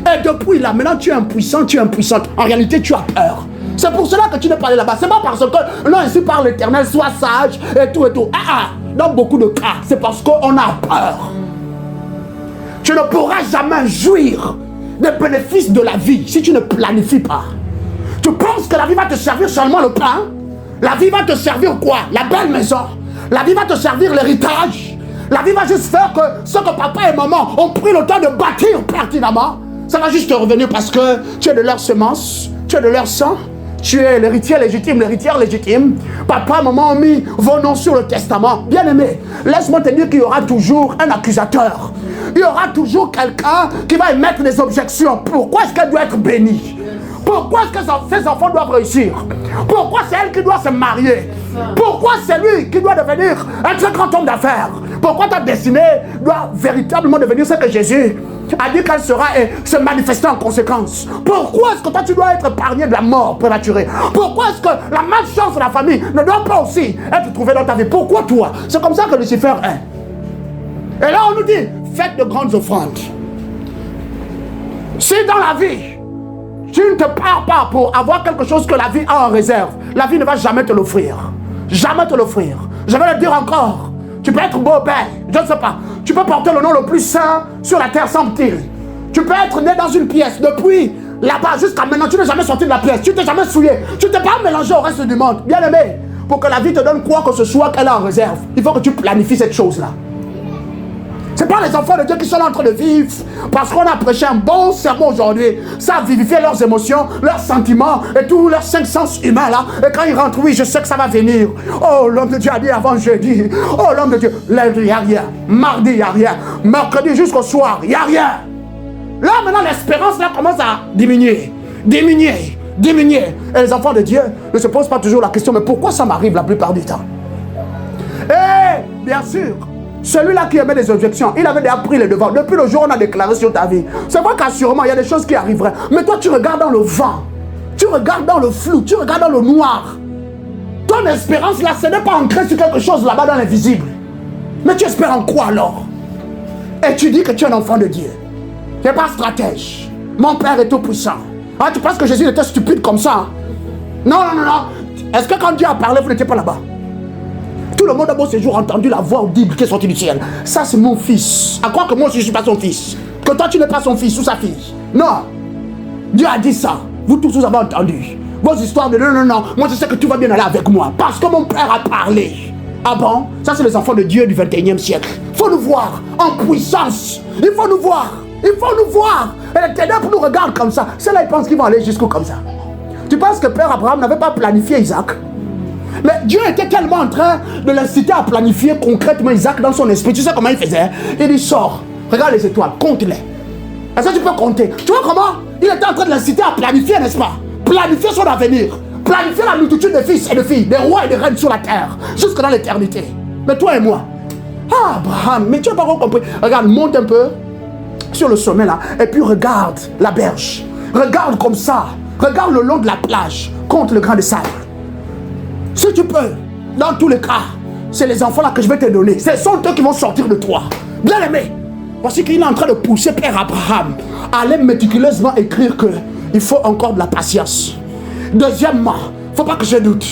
Et depuis là, maintenant tu es impuissant, tu es impuissante. En réalité, tu as peur. C'est pour cela que tu n'es pas allé là-bas. C'est pas parce que, non, ici par l'Éternel, sois sage et tout et tout. Dans beaucoup de cas, c'est parce qu'on a peur. Tu ne pourras jamais jouir des bénéfices de la vie si tu ne planifies pas. Tu penses que la vie va te servir seulement le pain? La vie va te servir quoi? La belle maison. La vie va te servir l'héritage. La vie va juste faire que ce que papa et maman ont pris le temps de bâtir pertinemment, ça va juste te revenir parce que tu es de leur semence, tu es de leur sang, tu es l'héritier légitime, l'héritière légitime. Papa, maman ont mis vos noms sur le testament. Bien aimé, laisse-moi te dire qu'il y aura toujours un accusateur. Il y aura toujours quelqu'un qui va émettre des objections. Pourquoi est-ce qu'elle doit être bénie? Pourquoi est-ce que ses enfants doivent réussir? Pourquoi c'est elle qui doit se marier? Pourquoi c'est lui qui doit devenir un très grand homme d'affaires? Pourquoi ta destinée doit véritablement devenir ce que Jésus a dit qu'elle sera et se manifester en conséquence? Pourquoi est-ce que toi tu dois être épargné de la mort prématurée? Pourquoi est-ce que la malchance de la famille ne doit pas aussi être trouvée dans ta vie? Pourquoi toi? C'est comme ça que Lucifer est. Et là on nous dit, faites de grandes offrandes. Si dans la vie, tu ne te pars pas pour avoir quelque chose que la vie a en réserve, la vie ne va jamais te l'offrir. Jamais te l'offrir. Je vais le dire encore. Tu peux être beau père, je ne sais pas. Tu peux porter le nom le plus saint sur la terre, semble-t-il. Tu peux être né dans une pièce depuis Là-bas, jusqu'à maintenant, tu n'es jamais sorti de la pièce. Tu t'es jamais souillé. Tu t'es pas mélangé au reste du monde. Bien aimé, pour que la vie te donne quoi que ce soit qu'elle a en réserve, il faut que tu planifies cette chose-là. Ce n'est pas les enfants de Dieu qui sont là en train de vivre parce qu'on a prêché un bon sermon aujourd'hui. Ça a vivifié leurs émotions, leurs sentiments et tous leurs 5 sens humains là. Et quand ils rentrent, oui, je sais que ça va venir. Oh, l'homme de Dieu a dit avant jeudi. Oh, l'homme de Dieu, lundi, il n'y a rien. Mardi, il n'y a rien. Mercredi jusqu'au soir, il n'y a rien. Là, maintenant, l'espérance là commence à diminuer. Diminuer. Et les enfants de Dieu ne se posent pas toujours la question, mais pourquoi ça m'arrive la plupart du temps? Eh, bien sûr. Celui-là qui avait des objections, il avait déjà pris les devants. Depuis le jour où on a déclaré sur ta vie. C'est vrai qu'assurément, il y a des choses qui arriveraient. Mais toi, tu regardes dans le vent. Tu regardes dans le flou. Tu regardes dans le noir. Ton espérance, là, ce n'est pas ancré sur quelque chose là-bas dans l'invisible. Mais tu espères en quoi alors? Et tu dis que tu es un enfant de Dieu. Tu n'es pas stratège. Mon Père est tout puissant. Ah, tu penses que Jésus était stupide comme ça? Non. Est-ce que quand Dieu a parlé, vous n'étiez pas là-bas? Tout le monde a beau séjour entendu la voix audible qui est sortie du ciel. Ça, c'est mon fils. À croire que moi aussi, je ne suis pas son fils. Que toi, tu n'es pas son fils ou sa fille. Non. Dieu a dit ça. Vous tous, vous avez entendu. Vos histoires de non. Moi, je sais que tout va bien aller avec moi. Parce que mon Père a parlé. Ah bon? Ça, c'est les enfants de Dieu du 21e siècle. Il faut nous voir en puissance. Il faut nous voir. Et les ténèbres nous regardent comme ça. Ceux-là, ils pensent qu'ils vont aller jusqu'où comme ça. Tu penses que Père Abraham n'avait pas planifié Isaac? Mais Dieu était tellement en train de l'inciter à planifier concrètement Isaac dans son esprit. Tu sais comment il faisait? Il dit, sors, regarde les étoiles, compte-les. Est-ce que tu peux compter? Tu vois comment? Il était en train de l'inciter à planifier, n'est-ce pas? Planifier son avenir. Planifier la multitude de fils et de filles, des rois et des reines sur la terre, jusque dans l'éternité. Mais toi et moi, Abraham, mais tu n'as pas compris. Regarde, monte un peu sur le sommet là, et puis regarde la berge. Regarde comme ça. Regarde le long de la plage. Compte le grain de sable. Si tu peux, dans tous les cas, c'est les enfants là que je vais te donner. Ce sont eux qui vont sortir de toi. Bien aimé, voici qu'il est en train de pousser Père Abraham à aller méticuleusement écrire qu'il faut encore de la patience. Deuxièmement, il ne faut pas que je doute.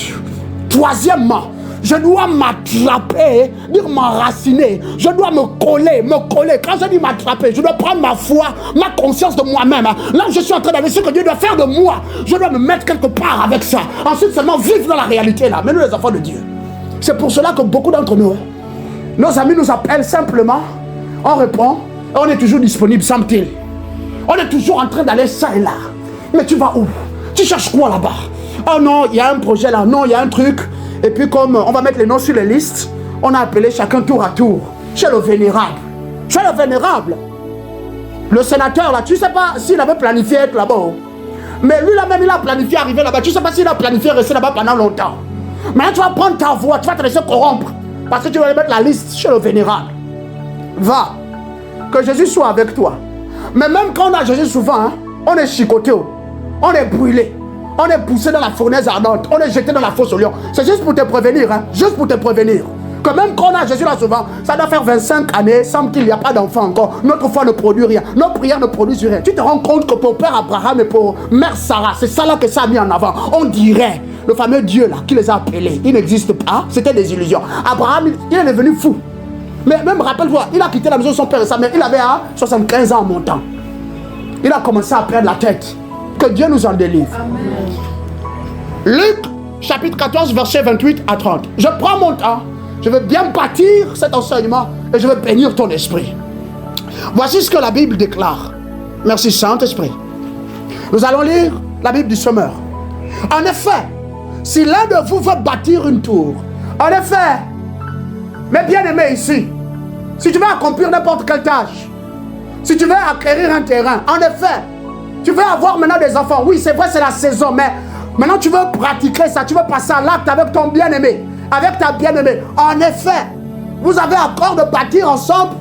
Troisièmement, je dois m'attraper, dire m'enraciner. Je dois me coller. Quand je dis m'attraper, je dois prendre ma foi, ma conscience de moi-même. Là, je suis en train d'aller ce que Dieu doit faire de moi. Je dois me mettre quelque part avec ça. Ensuite, seulement vivre dans la réalité là. Mais nous, les enfants de Dieu. C'est pour cela que beaucoup d'entre nous, nos amis nous appellent simplement, on répond, et on est toujours disponible, semble-t-il. On est toujours en train d'aller ça et là. Mais tu vas où? Tu cherches quoi là-bas? Oh non, il y a un projet là. Non, il y a un truc. Et puis comme on va mettre les noms sur les listes, on a appelé chacun tour à tour. Chez le vénérable. Chez le vénérable. Le sénateur là, tu ne sais pas s'il avait planifié être là-bas. Mais lui là-même, il a planifié arriver là-bas. Tu ne sais pas s'il a planifié rester là-bas pendant longtemps. Maintenant, tu vas prendre ta voix, tu vas te laisser corrompre. Parce que tu vas mettre la liste chez le vénérable. Va. Que Jésus soit avec toi. Mais même quand on a Jésus souvent, on est chicoté. On est brûlé. On est poussé dans la fournaise ardente. On est jeté dans la fosse au lion. C'est juste pour te prévenir. Juste pour te prévenir. Que même quand on a Jésus là souvent, ça doit faire 25 années, semble qu'il n'y a pas d'enfant encore. Notre foi ne produit rien. Nos prières ne produisent rien. Tu te rends compte que pour Père Abraham et pour Mère Sarah, c'est ça là que ça a mis en avant. On dirait, le fameux Dieu là, qui les a appelés, il n'existe pas. C'était des illusions. Abraham, il est devenu fou. Mais même, rappelle-toi, il a quitté la maison de son père et sa mère. Il avait 75 ans en montant. Il a commencé à perdre la tête. Que Dieu nous en délivre. Amen. Luc, chapitre 14, verset 28 à 30. Je prends mon temps. Je veux bien bâtir cet enseignement et je veux bénir ton esprit. Voici ce que la Bible déclare. Merci Saint-Esprit. Nous allons lire la Bible du Sommeur. En effet, si l'un de vous veut bâtir une tour, en effet, mes bien-aimés ici, si tu veux accomplir n'importe quelle tâche, si tu veux acquérir un terrain, en effet, tu veux avoir maintenant des enfants, oui c'est vrai c'est la saison, mais maintenant tu veux pratiquer ça, tu veux passer à l'acte avec ton bien-aimé, avec ta bien-aimée. En effet, vous avez accord de bâtir ensemble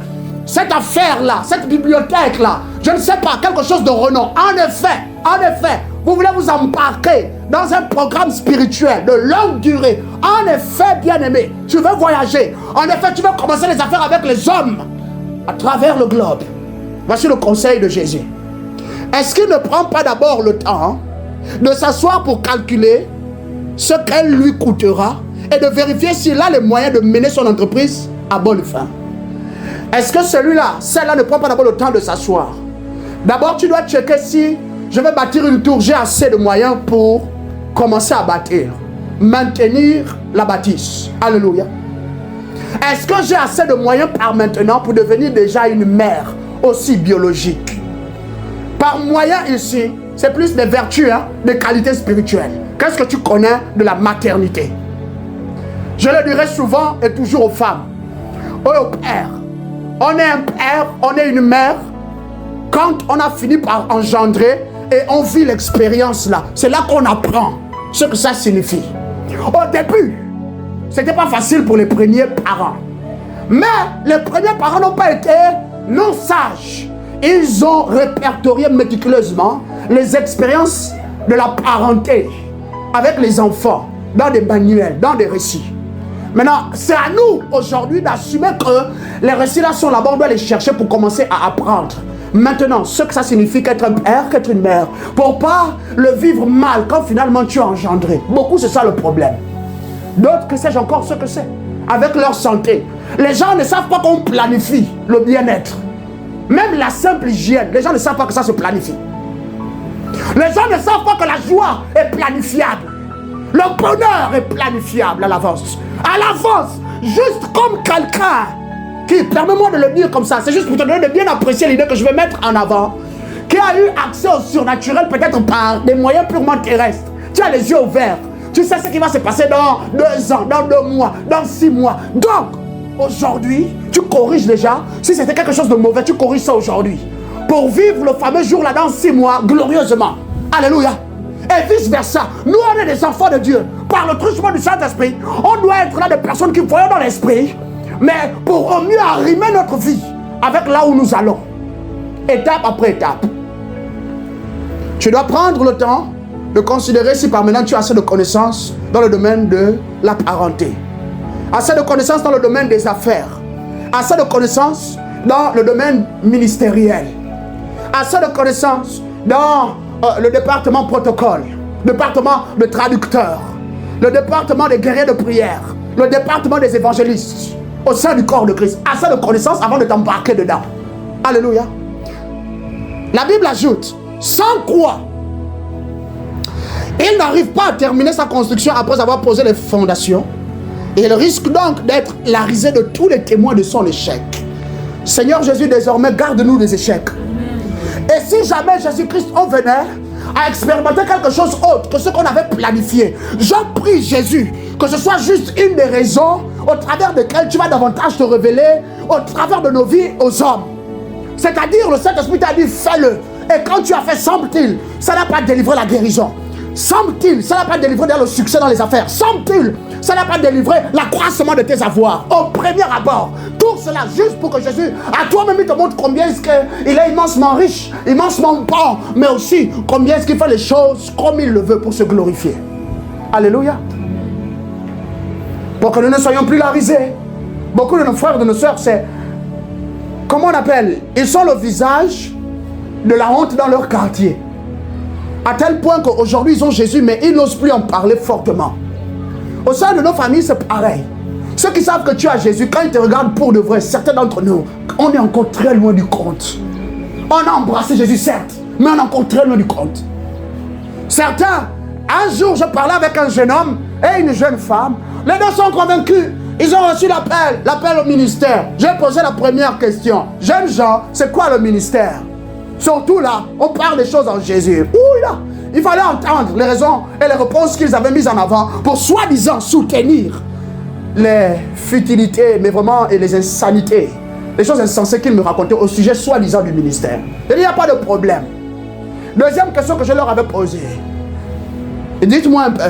cette affaire-là, cette bibliothèque-là, je ne sais pas, quelque chose de renom. En effet, vous voulez vous embarquer dans un programme spirituel de longue durée. En effet, bien-aimé, tu veux voyager. En effet, tu veux commencer les affaires avec les hommes à travers le globe. Voici le conseil de Jésus. Est-ce qu'il ne prend pas d'abord le temps de s'asseoir pour calculer ce qu'elle lui coûtera et de vérifier s'il a les moyens de mener son entreprise à bonne fin? Est-ce que celui-là, celle-là ne prend pas d'abord le temps de s'asseoir? D'abord, tu dois checker si je vais bâtir une tour, j'ai assez de moyens pour commencer à bâtir, maintenir la bâtisse. Alléluia. Est-ce que j'ai assez de moyens par maintenant pour devenir déjà une mère aussi biologique? Par moyen ici, c'est plus des vertus, des qualités spirituelles. Qu'est-ce que tu connais de la maternité? Je le dirai souvent et toujours aux femmes, aux pères. On est un père, on est une mère. Quand on a fini par engendrer et on vit l'expérience là, c'est là qu'on apprend ce que ça signifie. Au début, c'était pas facile pour les premiers parents. Mais les premiers parents n'ont pas été non sages. Ils ont répertorié méticuleusement les expériences de la parenté avec les enfants dans des manuels, dans des récits. Maintenant, c'est à nous aujourd'hui d'assumer que les récits là sont là-bas, on doit les chercher pour commencer à apprendre. Maintenant, ce que ça signifie qu'être un père, qu'être une mère, pour pas le vivre mal quand finalement tu as engendré. Beaucoup, c'est ça le problème. D'autres, que sais-je encore ce que c'est, avec leur santé. Les gens ne savent pas qu'on planifie le bien-être. Même la simple hygiène, les gens ne savent pas que ça se planifie. Les gens ne savent pas que la joie est planifiable. Le bonheur est planifiable à l'avance. À l'avance, juste comme quelqu'un qui, permets-moi de le dire comme ça, c'est juste pour te donner de bien apprécier l'idée que je vais mettre en avant, qui a eu accès au surnaturel peut-être par des moyens purement terrestres. Tu as les yeux ouverts. Tu sais ce qui va se passer dans 2 ans, dans 2 mois, dans 6 mois. Donc, aujourd'hui, tu corriges déjà. Si c'était quelque chose de mauvais, tu corriges ça aujourd'hui. Pour vivre le fameux jour là dans 6 mois, glorieusement. Alléluia. Et vice versa. Nous, on est des enfants de Dieu. Par le truchement du Saint-Esprit, on doit être là des personnes qui voyons dans l'esprit, mais pour au mieux arrimer notre vie avec là où nous allons. Étape après étape. Tu dois prendre le temps de considérer si par maintenant tu as assez de connaissances dans le domaine de la parenté, assez de connaissances dans le domaine des affaires, assez de connaissances dans le domaine ministériel, assez de connaissances dans le département protocole, le département de traducteurs, le département des guerriers de prière, le département des évangélistes au sein du corps de Christ. Assez de connaissances avant de t'embarquer dedans. Alléluia. La Bible ajoute, sans quoi il n'arrive pas à terminer sa construction après avoir posé les fondations. Et il risque donc d'être la risée de tous les témoins de son échec. Seigneur Jésus, désormais, garde-nous des échecs. Et si jamais Jésus-Christ, on venait à expérimenter quelque chose autre que ce qu'on avait planifié, je prie Jésus que ce soit juste une des raisons au travers desquelles tu vas davantage te révéler au travers de nos vies aux hommes. C'est-à-dire, le Saint-Esprit t'a dit, fais-le. Et quand tu as fait, semble-t-il, ça n'a pas délivré la guérison. Semble-t-il, ça n'a pas délivré le succès dans les affaires. Semble-t-il, ça n'a pas délivré l'accroissement de tes avoirs. Au premier abord, tout cela juste pour que Jésus, à toi-même, il te montre combien est-ce qu'il est immensement riche, immensement bon, mais aussi combien est-ce qu'il fait les choses comme il le veut pour se glorifier. Alléluia. Pour que nous ne soyons plus la risée. Beaucoup de nos frères et de nos sœurs, c'est, comment on appelle, ils sont le visage de la honte dans leur quartier. À tel point qu'aujourd'hui, ils ont Jésus, mais ils n'osent plus en parler fortement. Au sein de nos familles, c'est pareil. Ceux qui savent que tu as Jésus, quand ils te regardent pour de vrai, certains d'entre nous, on est encore très loin du compte. On a embrassé Jésus, certes, mais on est encore très loin du compte. Certains, un jour, je parlais avec un jeune homme et une jeune femme. Les deux sont convaincus. Ils ont reçu l'appel au ministère. J'ai posé la première question. Jeunes gens, c'est quoi le ministère? Surtout là, on parle des choses en Jésus. Ouh là, il fallait entendre les raisons et les réponses qu'ils avaient mises en avant pour soi-disant soutenir les futilités, mais vraiment, et les insanités, les choses insensées qu'ils me racontaient au sujet soi-disant du ministère. Il n'y a pas de problème. Deuxième question que je leur avais posée. Dites-moi un peu,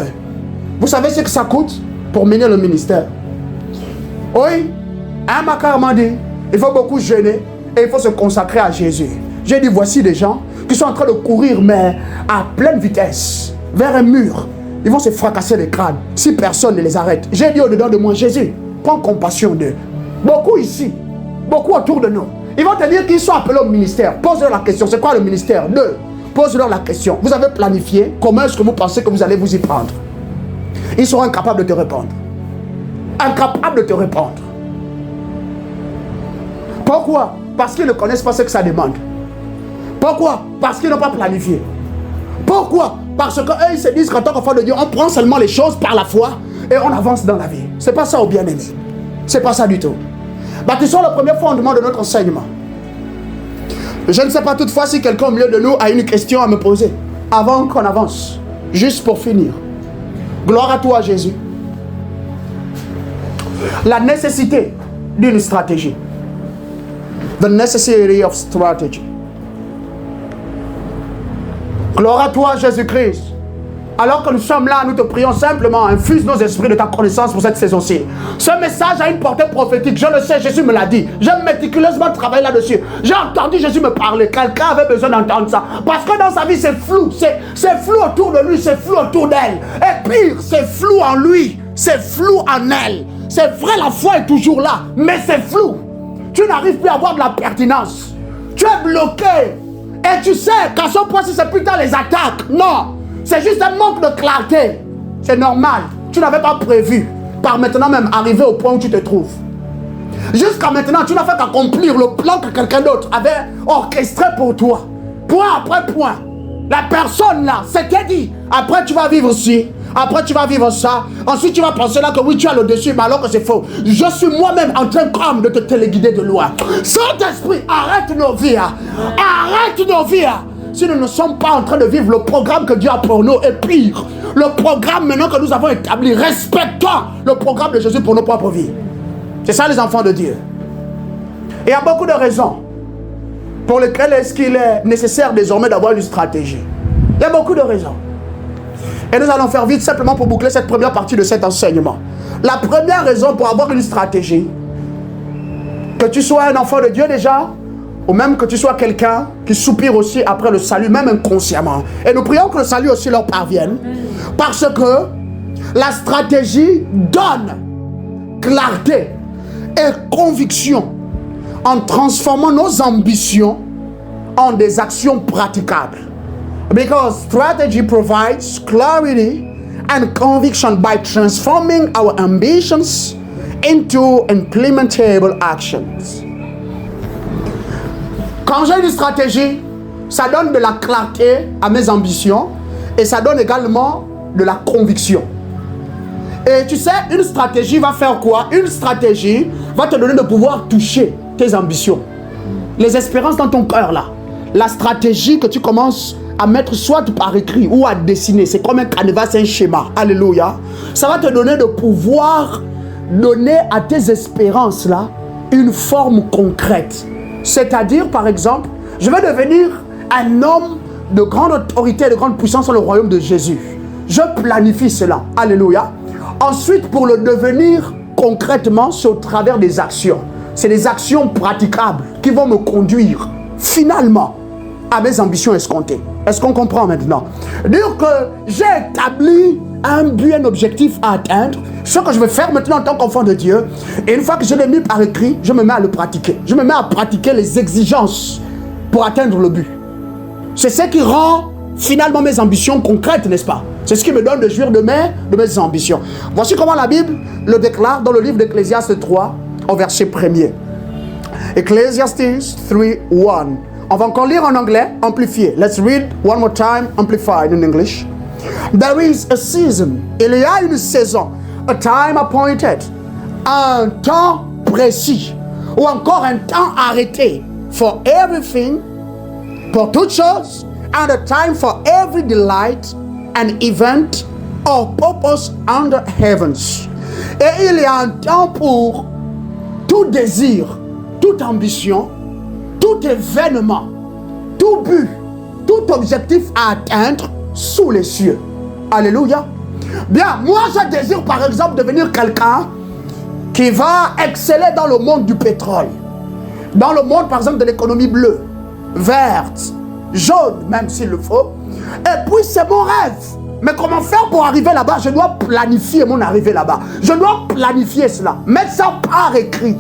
vous savez ce que ça coûte pour mener le ministère? Oui, un Makar m'a dit, il faut beaucoup jeûner et il faut se consacrer à Jésus. J'ai dit, voici des gens qui sont en train de courir, mais à pleine vitesse, vers un mur. Ils vont se fracasser les crânes si personne ne les arrête. J'ai dit au-dedans de moi, Jésus, prends compassion d'eux. Beaucoup ici, beaucoup autour de nous, ils vont te dire qu'ils sont appelés au ministère. Pose-leur la question, c'est quoi le ministère? 2. Pose-leur la question. Vous avez planifié, comment est-ce que vous pensez que vous allez vous y prendre? Ils seront incapables de te répondre. Incapables de te répondre. Pourquoi? Parce qu'ils ne connaissent pas ce que ça demande. Pourquoi? Parce qu'ils n'ont pas planifié. Pourquoi? Parce qu'eux, ils se disent qu'en tant qu'enfant de Dieu, on prend seulement les choses par la foi et on avance dans la vie. C'est pas ça, au bien-aimé. C'est pas ça du tout. Bâtissons le premier fondement de notre enseignement. Je ne sais pas toutefois si quelqu'un au milieu de nous a une question à me poser avant qu'on avance. Juste pour finir. Gloire à toi, Jésus. La nécessité d'une stratégie. The necessity of strategy. Gloire à toi, Jésus-Christ. Alors que nous sommes là, nous te prions simplement, infuse nos esprits de ta connaissance pour cette saison-ci. Ce message a une portée prophétique, je le sais, Jésus me l'a dit. J'ai méticuleusement travaillé là-dessus. J'ai entendu Jésus me parler, quelqu'un avait besoin d'entendre ça. Parce que dans sa vie, c'est flou, c'est flou autour de lui, c'est flou autour d'elle. Et pire, c'est flou en lui, c'est flou en elle. C'est vrai, la foi est toujours là, mais c'est flou. Tu n'arrives plus à avoir de la pertinence. Tu es bloqué. Et tu sais qu'à ce point-ci, c'est plus tard les attaques. Non. C'est juste un manque de clarté. C'est normal. Tu n'avais pas prévu. Par maintenant même arriver au point où tu te trouves. Jusqu'à maintenant, tu n'as fait qu'accomplir le plan que quelqu'un d'autre avait orchestré pour toi. Point après point. La personne là, c'était dit. Après tu vas vivre ci. Après tu vas vivre ça. Ensuite tu vas penser là que oui tu as le dessus. Mais alors que c'est faux. Je suis moi-même en train comme de te téléguider de loin. Saint-Esprit, arrête nos vies. Arrête nos vies. Si nous ne sommes pas en train de vivre le programme que Dieu a pour nous, et pire, le programme maintenant que nous avons établi, respectons le programme de Jésus pour nos propres vies. C'est ça les enfants de Dieu. Et il y a beaucoup de raisons pour lesquelles est-ce qu'il est nécessaire désormais d'avoir une stratégie. Il y a beaucoup de raisons. Et nous allons faire vite simplement pour boucler cette première partie de cet enseignement. La première raison pour avoir une stratégie, que tu sois un enfant de Dieu déjà, ou même que tu sois quelqu'un qui soupire aussi après le salut, même inconsciemment. Et nous prions que le salut aussi leur parvienne. Parce que la stratégie donne clarté et conviction en transformant nos ambitions en des actions praticables. Because strategy provides clarity and conviction by transforming our ambitions into implementable actions. Quand j'ai une stratégie, ça donne de la clarté à mes ambitions et ça donne également de la conviction. Et tu sais, une stratégie va faire quoi? Une stratégie va te donner de pouvoir toucher tes ambitions, les espérances dans ton cœur là. La stratégie que tu commences à mettre soit par écrit ou à dessiner, c'est comme un canevas, c'est un schéma. Alléluia. Ça va te donner de pouvoir donner à tes espérances là une forme concrète. C'est-à-dire, par exemple, je vais devenir un homme de grande autorité et de grande puissance dans le royaume de Jésus. Je planifie cela. Alléluia. Ensuite, pour le devenir concrètement, c'est au travers des actions. C'est des actions praticables qui vont me conduire finalement à mes ambitions escomptées. Est-ce qu'on comprend maintenant? Dire que j'ai établi un but, un objectif à atteindre, ce que je vais faire maintenant en tant qu'enfant de Dieu, et une fois que je l'ai mis par écrit, je me mets à le pratiquer. Je me mets à pratiquer les exigences pour atteindre le but. C'est ce qui rend finalement mes ambitions concrètes, n'est-ce pas? C'est ce qui me donne de jouir de mes ambitions. Voici comment la Bible le déclare dans le livre d'Ecclésiaste 3, au verset 1er. Ecclesiastes 3:1. On va encore lire en anglais, amplifié. Let's read one more time, amplified in English. There is a season. Il y a une saison. A time appointed. Un temps précis. Ou encore un temps arrêté. For everything. Pour toutes choses. And a time for every delight. An event or purpose under heavens. Et il y a un temps pour tout désir, toute ambition, tout événement, tout but, tout objectif à atteindre sous les cieux. Alléluia. Bien, moi je désire par exemple devenir quelqu'un qui va exceller dans le monde du pétrole. Dans le monde par exemple de l'économie bleue, verte, jaune même s'il le faut. Et puis c'est mon rêve. Mais comment faire pour arriver là-bas? Je dois planifier mon arrivée là-bas. Je dois planifier cela. Mettre ça par écrit.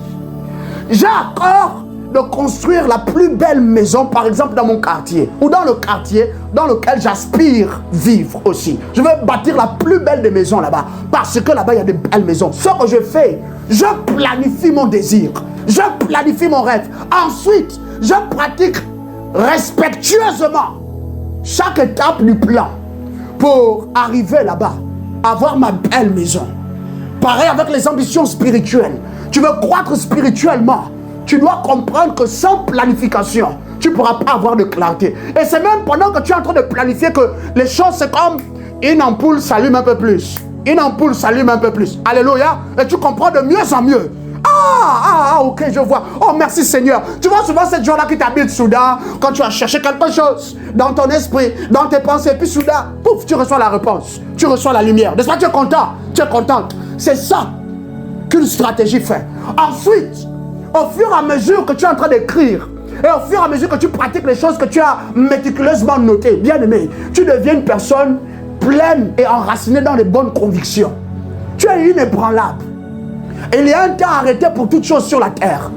J'ai à cœur de construire la plus belle maison, par exemple dans mon quartier, ou dans le quartier dans lequel j'aspire vivre aussi. Je veux bâtir la plus belle des maisons là-bas, parce que là-bas il y a de belles maisons. Ce que je fais, je planifie mon désir, je planifie mon rêve. Ensuite, je pratique respectueusement chaque étape du plan pour arriver là-bas, avoir ma belle maison. Pareil avec les ambitions spirituelles. Tu veux croître spirituellement, tu dois comprendre que sans planification, tu ne pourras pas avoir de clarté. Et c'est même pendant que tu es en train de planifier que les choses, c'est comme une ampoule s'allume un peu plus. Une ampoule s'allume un peu plus. Alléluia. Et tu comprends de mieux en mieux. Ok, je vois. Oh, merci Seigneur. Tu vois souvent cette joie-là qui t'habite soudain, quand tu as cherché quelque chose dans ton esprit, dans tes pensées, puis soudain, pouf, tu reçois la réponse. Tu reçois la lumière. N'est-ce pas, tu es content? Tu es contente. C'est ça qu'une stratégie fait. Ensuite, au fur et à mesure que tu es en train d'écrire, et au fur et à mesure que tu pratiques les choses que tu as méticuleusement notées, bien aimé, tu deviens une personne pleine et enracinée dans les bonnes convictions. Tu es inébranlable. Il y a un temps arrêté pour toutes choses sur la terre.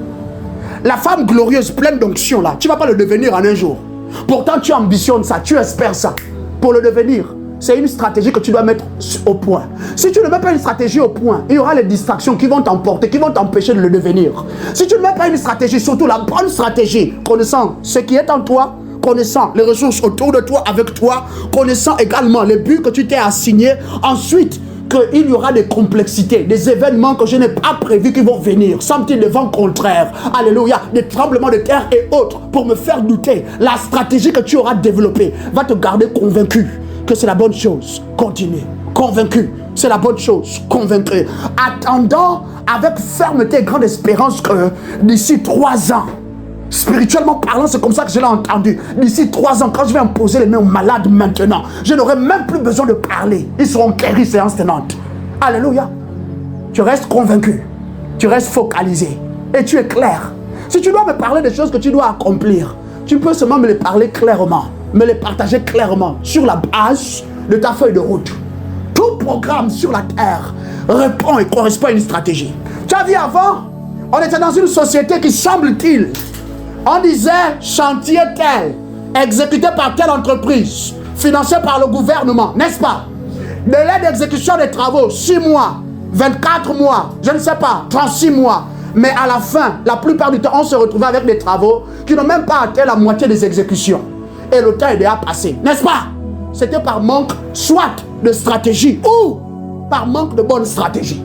La femme glorieuse, pleine d'onction là, tu ne vas pas le devenir en un jour. Pourtant, tu ambitionnes ça, tu espères ça. Pour le devenir, c'est une stratégie que tu dois mettre au point. Si tu ne mets pas une stratégie au point, il y aura les distractions qui vont t'emporter, qui vont t'empêcher de le devenir. Si tu ne mets pas une stratégie, surtout la bonne stratégie, connaissant ce qui est en toi, connaissant les ressources autour de toi, avec toi, connaissant également les buts que tu t'es assigné, ensuite, qu'il y aura des complexités, des événements que je n'ai pas prévus qui vont venir, semble-t-il des vents contraires, alléluia, des tremblements de terre et autres, pour me faire douter. La stratégie que tu auras développée va te garder convaincu que c'est la bonne chose. Continue, convaincu, c'est la bonne chose, convaincu. Attendant avec fermeté et grande espérance que d'ici 3 ans, spirituellement parlant, c'est comme ça que je l'ai entendu. D'ici 3 ans, quand je vais imposer les mains aux malades maintenant, je n'aurai même plus besoin de parler. Ils seront guéris séance tenante. Alléluia. Tu restes convaincu. Tu restes focalisé. Et tu es clair. Si tu dois me parler des choses que tu dois accomplir, tu peux seulement me les parler clairement, me les partager clairement sur la base de ta feuille de route. Tout programme sur la terre répond et correspond à une stratégie. Tu as vu avant, on était dans une société qui, semble-t-il, on disait chantier tel, exécuté par telle entreprise, financé par le gouvernement, n'est-ce pas? Délai d'exécution des travaux, 6 mois, 24 mois, je ne sais pas, 36 mois. Mais à la fin, la plupart du temps, on se retrouvait avec des travaux qui n'ont même pas atteint la moitié des exécutions. Et le temps est déjà passé, n'est-ce pas? C'était par manque, soit de stratégie ou par manque de bonne stratégie.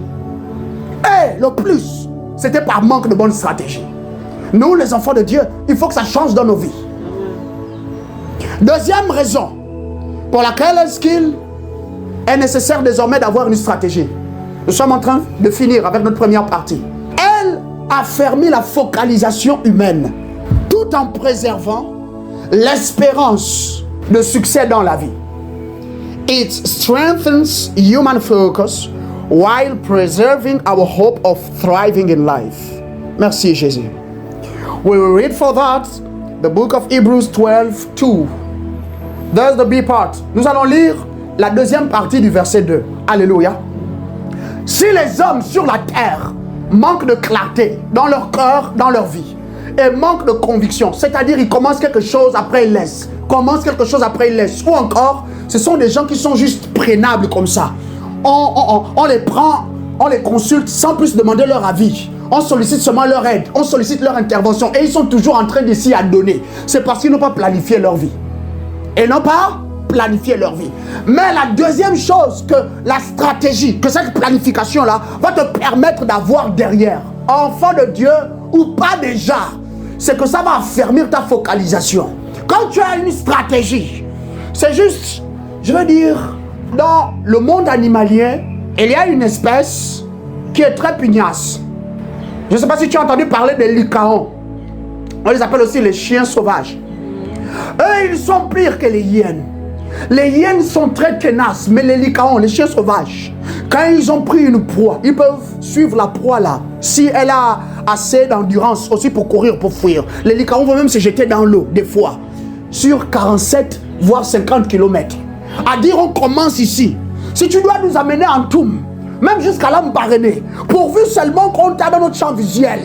Et le plus, c'était par manque de bonne stratégie. Nous, les enfants de Dieu, il faut que ça change dans nos vies. Deuxième raison pour laquelle est-ce qu'il est nécessaire désormais d'avoir une stratégie. Nous sommes en train de finir avec notre première partie. Elle affermit la focalisation humaine tout en préservant l'espérance de succès dans la vie. It strengthens human focus while preserving our hope of thriving in life. Merci Jésus. We will read for that the book of Hebrews 12:2. There's the B part. Nous allons lire la deuxième partie du verset 2. Alléluia. Si les hommes sur la terre manquent de clarté dans leur cœur, dans leur vie, et manquent de conviction, c'est-à-dire ils commencent quelque chose après ils laissent, commencent quelque chose après ils laissent, ou encore ce sont des gens qui sont juste prenables comme ça. On les prend, on les consulte sans plus demander leur avis. On sollicite seulement leur aide, on sollicite leur intervention et ils sont toujours en train d'essayer à donner. C'est parce qu'ils n'ont pas planifié leur vie. Et n'ont pas planifié leur vie. Mais la deuxième chose que la stratégie, que cette planification-là va te permettre d'avoir derrière, enfant de Dieu ou pas déjà, c'est que ça va affermir ta focalisation. Quand tu as une stratégie, c'est juste, je veux dire, dans le monde animalier, il y a une espèce qui est très pugnace. Je ne sais pas si tu as entendu parler des lycaons. On les appelle aussi les chiens sauvages. Eux, ils sont pires que les hyènes. Les hyènes sont très tenaces, mais les lycaons, les chiens sauvages, quand ils ont pris une proie, ils peuvent suivre la proie là. Si elle a assez d'endurance aussi pour courir, pour fuir. Les lycaons vont même se jeter dans l'eau, des fois, sur 47 voire 50 km. À dire, on commence ici. Si tu dois nous amener en Toum, même jusqu'à l'Ambaréné, pourvu seulement qu'on t'a dans notre champ visuel,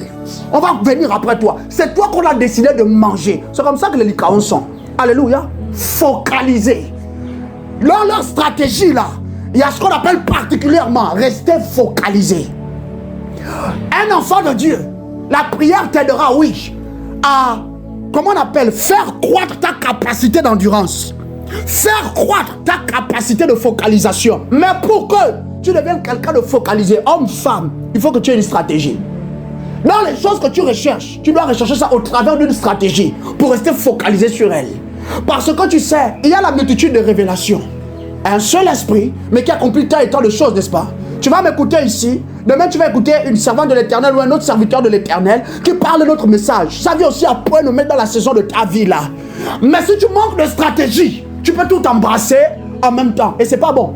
on va venir après toi. C'est toi qu'on a décidé de manger. C'est comme ça que les lycaons sont. Alléluia. Focalisés. Dans leur stratégie là, il y a ce qu'on appelle particulièrement rester focalisé. Un enfant de Dieu, la prière t'aidera, oui, à, comment on appelle, faire croître ta capacité d'endurance. faire croître ta capacité de focalisation. Mais pour que tu deviennes quelqu'un de focalisé, homme, femme, il faut que tu aies une stratégie. Dans les choses que tu recherches, tu dois rechercher ça au travers d'une stratégie pour rester focalisé sur elle. Parce que tu sais, il y a la multitude de révélations. Un seul esprit, mais qui accomplit tant et tant de choses, n'est-ce pas? Tu vas m'écouter ici. Demain, tu vas écouter une servante de l'Éternel ou un autre serviteur de l'Éternel qui parle de notre message. Ça vient aussi à point de mettre dans la saison de ta vie là. Mais si tu manques de stratégie, tu peux tout embrasser en même temps. Et c'est pas bon.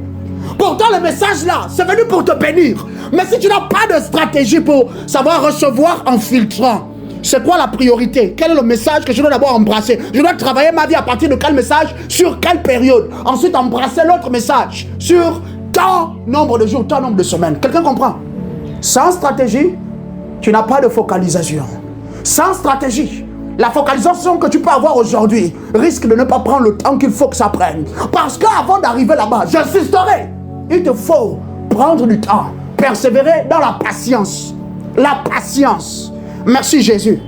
Pourtant, le message là, c'est venu pour te bénir. Mais si tu n'as pas de stratégie pour savoir recevoir en filtrant, c'est quoi la priorité? Quel est le message que je dois d'abord embrasser? Je dois travailler ma vie à partir de quel message? Sur quelle période? Ensuite, embrasser l'autre message sur tant nombre de jours, tant nombre de semaines. Quelqu'un comprend? Sans stratégie, tu n'as pas de focalisation. Sans stratégie, la focalisation que tu peux avoir aujourd'hui risque de ne pas prendre le temps qu'il faut que ça prenne. Parce qu'avant d'arriver là-bas, j'insisterai, il te faut prendre du temps, persévérer dans la patience. La patience. Merci Jésus.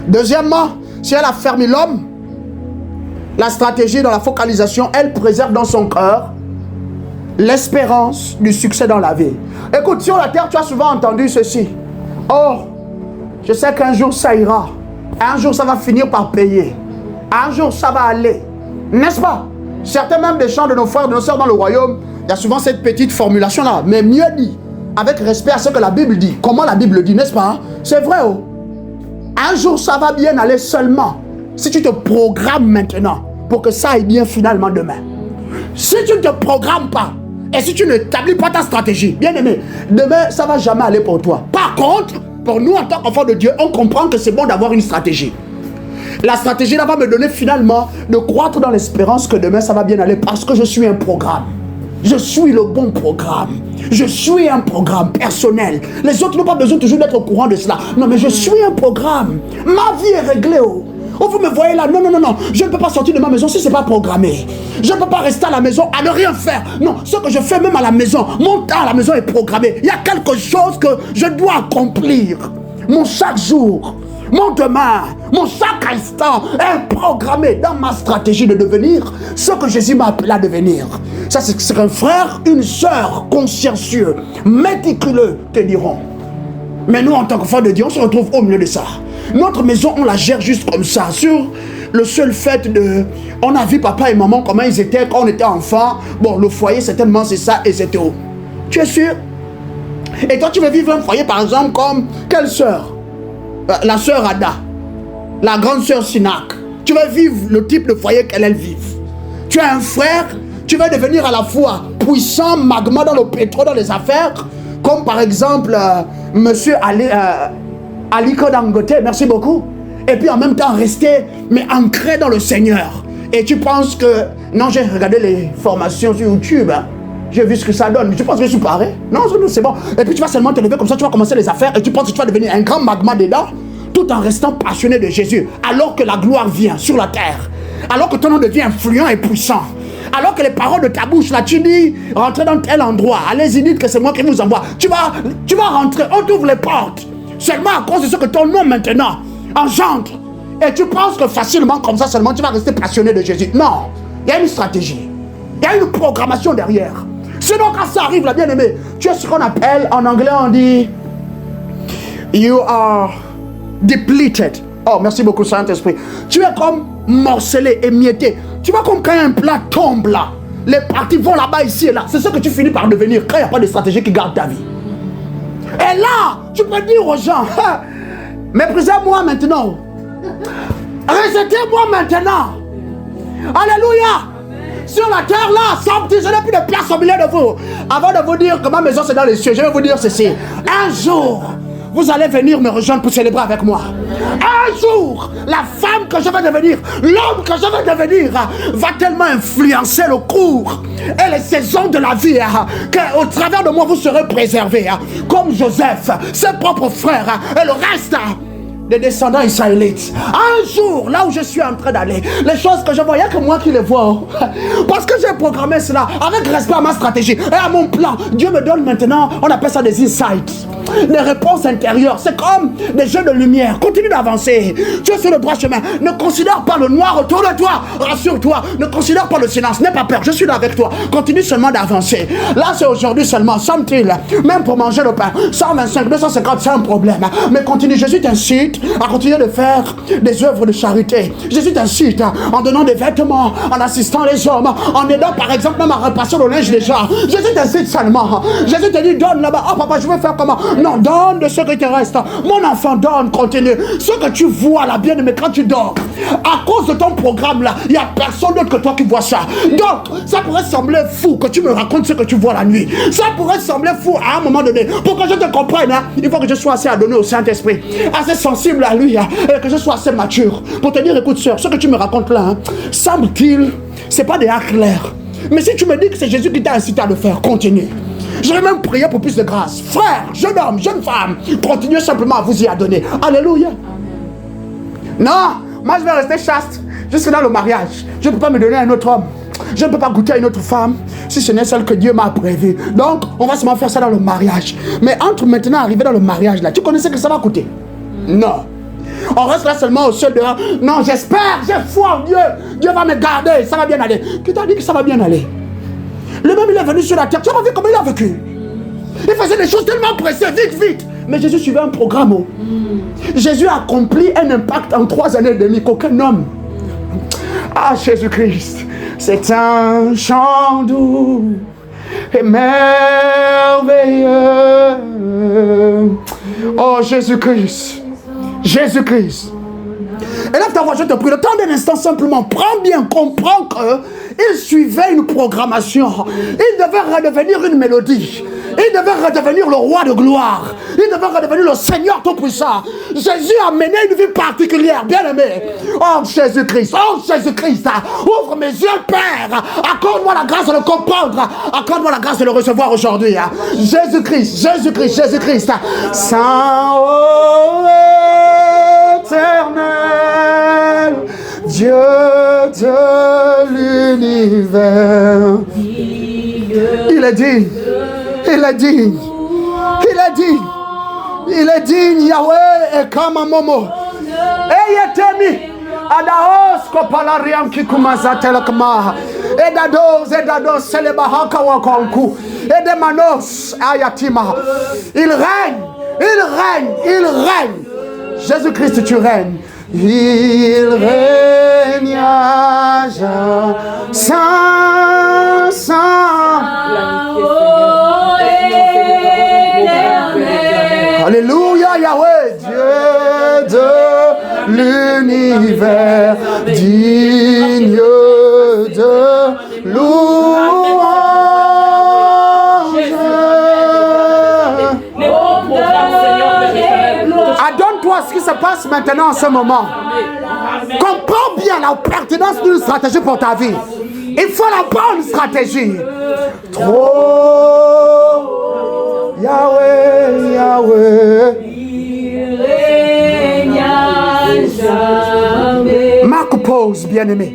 Deuxièmement, si elle a fermé l'homme, la stratégie dans la focalisation, elle préserve dans son cœur l'espérance du succès dans la vie. Écoute, sur la terre, tu as souvent entendu ceci. Oh, je sais qu'un jour ça ira. Un jour ça va finir par payer. Un jour ça va aller. N'est-ce pas? Certains même des chants de nos frères, de nos sœurs dans le royaume, il y a souvent cette petite formulation-là. Mais mieux dit, avec respect à ce que la Bible dit. Comment la Bible dit, n'est-ce pas? C'est vrai, oh. Un jour ça va bien aller seulement si tu te programmes maintenant pour que ça aille bien finalement demain. Si tu ne te programmes pas, et si tu n'établis pas ta stratégie, bien aimé, demain, ça ne va jamais aller pour toi. Par contre, pour nous, en tant qu'enfants de Dieu, on comprend que c'est bon d'avoir une stratégie. La stratégie, là, va me donner finalement de croître dans l'espérance que demain, ça va bien aller parce que je suis un programme. Je suis le bon programme. Je suis un programme personnel. Les autres n'ont pas besoin toujours d'être au courant de cela. Non, mais je suis un programme. Ma vie est réglée, oh. Oh, vous me voyez là, non, non, non, non, je ne peux pas sortir de ma maison si ce n'est pas programmé. Je ne peux pas rester à la maison à ne rien faire. Non, ce que je fais même à la maison, mon temps à la maison est programmé. Il y a quelque chose que je dois accomplir. Mon chaque jour, mon demain, mon chaque instant est programmé dans ma stratégie de devenir ce que Jésus m'a appelé à devenir. Ça, c'est ce qu'un frère, une sœur consciencieux, méticuleux te diront. Mais nous, en tant qu'enfants de Dieu, on se retrouve au milieu de ça. Notre maison, on la gère juste comme ça. Sur le seul fait de... On a vu papa et maman, comment ils étaient quand on était enfant. Bon, le foyer, certainement, c'est ça et c'est tout. Tu es sûr? Et toi, tu veux vivre un foyer, par exemple, comme... Quelle sœur? La sœur Ada. La grande sœur Sinak. Tu veux vivre le type de foyer qu'elle vive. Tu as un frère, tu veux devenir à la fois puissant, magma dans le pétrole, dans les affaires. Comme par exemple, monsieur Aliko Dangote, merci beaucoup. Et puis en même temps rester, mais ancré dans le Seigneur. Et tu penses que... Non, j'ai regardé les formations sur YouTube. Hein. J'ai vu ce que ça donne. Tu penses que je suis pareil? Non, c'est bon. Et puis tu vas seulement te lever comme ça, tu vas commencer les affaires et tu penses que tu vas devenir un grand magma dedans, tout en restant passionné de Jésus. Alors que la gloire vient sur la terre. Alors que ton nom devient influent et puissant. Alors que les paroles de ta bouche, là, tu dis, rentrez dans tel endroit. Allez-y, dites que c'est moi qui vous envoie. Tu vas rentrer, on t'ouvre les portes. Seulement à cause de ce que ton nom maintenant engendre. Et tu penses que facilement, comme ça seulement, tu vas rester passionné de Jésus. Non, il y a une stratégie. Il y a une programmation derrière. Sinon, quand ça arrive, là, bien aimé, tu es ce qu'on appelle, en anglais, on dit, you are depleted. Oh, merci beaucoup, Saint-Esprit. Tu es comme morcelé, émietté. Tu vois comme quand un plat tombe là, les parties vont là-bas, ici et là. C'est ce que tu finis par devenir quand il n'y a pas de stratégie qui garde ta vie. Et là, tu peux dire aux gens, méprisez-moi maintenant. Rejetez-moi maintenant. Alléluia. Sur la terre là, je n'ai plus de place au milieu de vous. Avant de vous dire que ma maison c'est dans les cieux, je vais vous dire ceci. Un jour, vous allez venir me rejoindre pour célébrer avec moi. Un jour, la femme que je vais devenir, l'homme que je vais devenir, va tellement influencer le cours et les saisons de la vie, qu'au travers de moi, vous serez préservés. Comme Joseph, ses propres frères et le reste des descendants israélites. Un jour, là où je suis en train d'aller, les choses que je vois, il n'y a que moi qui les vois. Parce que j'ai programmé cela avec respect à ma stratégie et à mon plan. Dieu me donne maintenant, on appelle ça des insights. des réponses intérieures. C'est comme des jeux de lumière. Continue d'avancer. Tu es sur le droit chemin. Ne considère pas le noir autour de toi. Rassure-toi. Ne considère pas le silence. N'aie pas peur. Je suis là avec toi. Continue seulement d'avancer. Là, c'est aujourd'hui seulement. Semble-t-il, même pour manger le pain, 125, 250, c'est un problème. Mais continue. Jésus t'incite à continuer de faire des œuvres de charité. Jésus t'incite en donnant des vêtements, en assistant les hommes, en aidant par exemple même à repasser le linge des gens. Jésus t'incite seulement. Jésus te dit donne là-bas. Oh papa, je vais faire comment? Non, donne de ce qui te reste. Mon enfant, donne, continue. Ce que tu vois là, bien aimé, quand tu dors, à cause de ton programme là, il n'y a personne d'autre que toi qui voit ça. Donc, ça pourrait sembler fou que tu me racontes ce que tu vois la nuit. Ça pourrait sembler fou à un moment donné. Pour que je te comprenne, il faut que je sois assez adonné au Saint-Esprit, assez sensible à lui, et que je sois assez mature pour te dire, écoute sœur, ce que tu me racontes là, semble-t-il, c'est pas des actes clairs. Mais si tu me dis que c'est Jésus qui t'a incité à le faire, continue. Je vais même prier pour plus de grâce. Frère, jeune homme, jeune femme, continuez simplement à vous y adonner. Alléluia. Non, moi je vais rester chaste jusque dans le mariage. Je ne peux pas me donner à un autre homme. Je ne peux pas goûter à une autre femme si ce n'est celle que Dieu m'a prévue. Donc, on va seulement faire ça dans le mariage. Mais entre maintenant et arriver dans le mariage, là, tu connaissais que ça va coûter? Non. On reste là seulement au seul dehors. Non, j'espère, j'ai foi en Dieu. Dieu va me garder, ça va bien aller. Qui t'a dit que ça va bien aller? Le même il est venu sur la terre. Tu as pas vu comment il a vécu? Il faisait des choses tellement pressées, vite, vite. Mais Jésus suivait un programme. Jésus a accompli un impact en 3 années et demie qu'aucun homme. Ah, Jésus-Christ, c'est un chant doux et merveilleux. Oh, Jésus-Christ. Jésus-Christ. Et là, ta voix, je te prie, le temps d'un instant simplement, prends bien, comprends qu'il suivait une programmation. Il devait redevenir une mélodie. Il devait redevenir le roi de gloire. Il devait redevenir le Seigneur Tout-Puissant. Jésus a mené une vie particulière, bien-aimé. Oh Jésus-Christ, ouvre mes yeux, Père. Accorde-moi la grâce de le comprendre. Accorde-moi la grâce de le recevoir aujourd'hui. Jésus-Christ, Jésus-Christ, Jésus-Christ. Saint éternel, Dieu de l'univers. Il est digne. Il est digne. Il est digne. Il est digne, Yahweh, et comme un momo. Eyetemi. Adaos kopalariam kikumazatelakma. Edados, selebahaka wakonku. Edemanos, ayatima. Il règne. Jésus-Christ, tu règnes. Il règne à jamais. Saint. Alléluia, Yahweh, Dieu de l'univers, digne de louange. Adonne-toi ce qui se passe maintenant en ce moment. Comprends bien la pertinence d'une stratégie pour ta vie. Il faut la bonne stratégie. Trop. Yahweh, Yahweh. Marc pause, bien-aimé.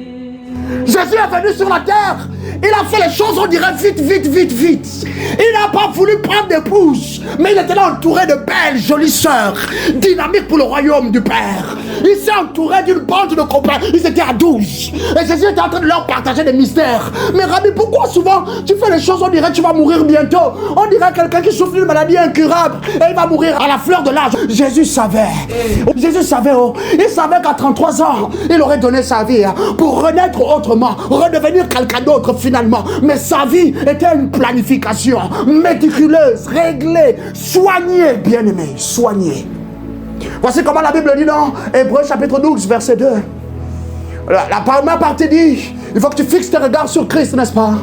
Jésus est venu sur la terre. Il a fait les choses, on dirait vite. Il n'a pas voulu prendre d'épouse, mais il était là entouré de belles, jolies sœurs, dynamiques pour le royaume du Père. Il s'est entouré d'une bande de copains. Ils étaient à 12. Et Jésus était en train de leur partager des mystères. Mais Rabbi, pourquoi souvent tu fais les choses, on dirait que tu vas mourir bientôt? On dirait quelqu'un qui souffre d'une maladie incurable et il va mourir à la fleur de l'âge. Jésus savait. Il savait qu'à 33 ans, il aurait donné sa vie pour renaître autrement, redevenir quelqu'un d'autre finalement. Mais sa vie était une planification méticuleuse, réglée, soignée, bien-aimée, soignée. Voici comment la Bible dit dans Hébreux chapitre 12, verset 2. La première partie dit, il faut que tu fixes tes regards sur Christ, n'est-ce pas?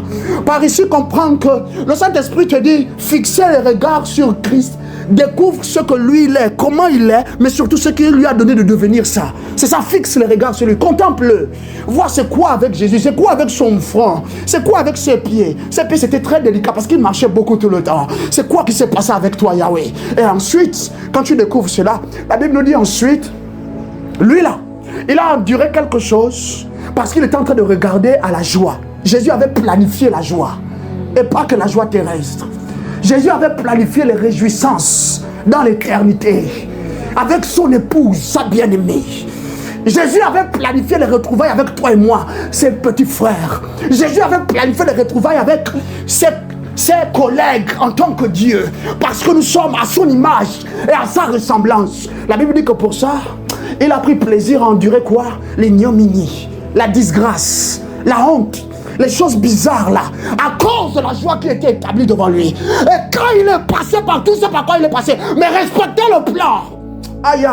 Par ici, comprends que le Saint-Esprit te dit, fixer les regards sur Christ. Découvre ce que lui il est, comment il est, mais surtout ce qu'il lui a donné de devenir ça. C'est ça, fixe les regards sur lui, contemple-le. Vois c'est quoi avec Jésus, c'est quoi avec son front, c'est quoi avec ses pieds. Ses pieds c'était très délicat parce qu'il marchait beaucoup tout le temps. C'est quoi qui s'est passé avec toi, Yahweh? Et ensuite, quand tu découvres cela, la Bible nous dit ensuite, lui là, il a enduré quelque chose parce qu'il était en train de regarder à la joie. Jésus avait planifié la joie et pas que la joie terrestre. Jésus avait planifié les réjouissances dans l'éternité, avec son épouse, sa bien-aimée. Jésus avait planifié les retrouvailles avec toi et moi, ses petits frères. Jésus avait planifié les retrouvailles avec ses collègues en tant que Dieu, parce que nous sommes à son image et à sa ressemblance. La Bible dit que pour ça, il a pris plaisir à endurer quoi? L'ignominie, la disgrâce, la honte, les choses bizarres là, à cause de la joie qui était établie devant lui. Et quand il est passé par tout ce par quoi il est passé, mais respectez le plan. Aïe,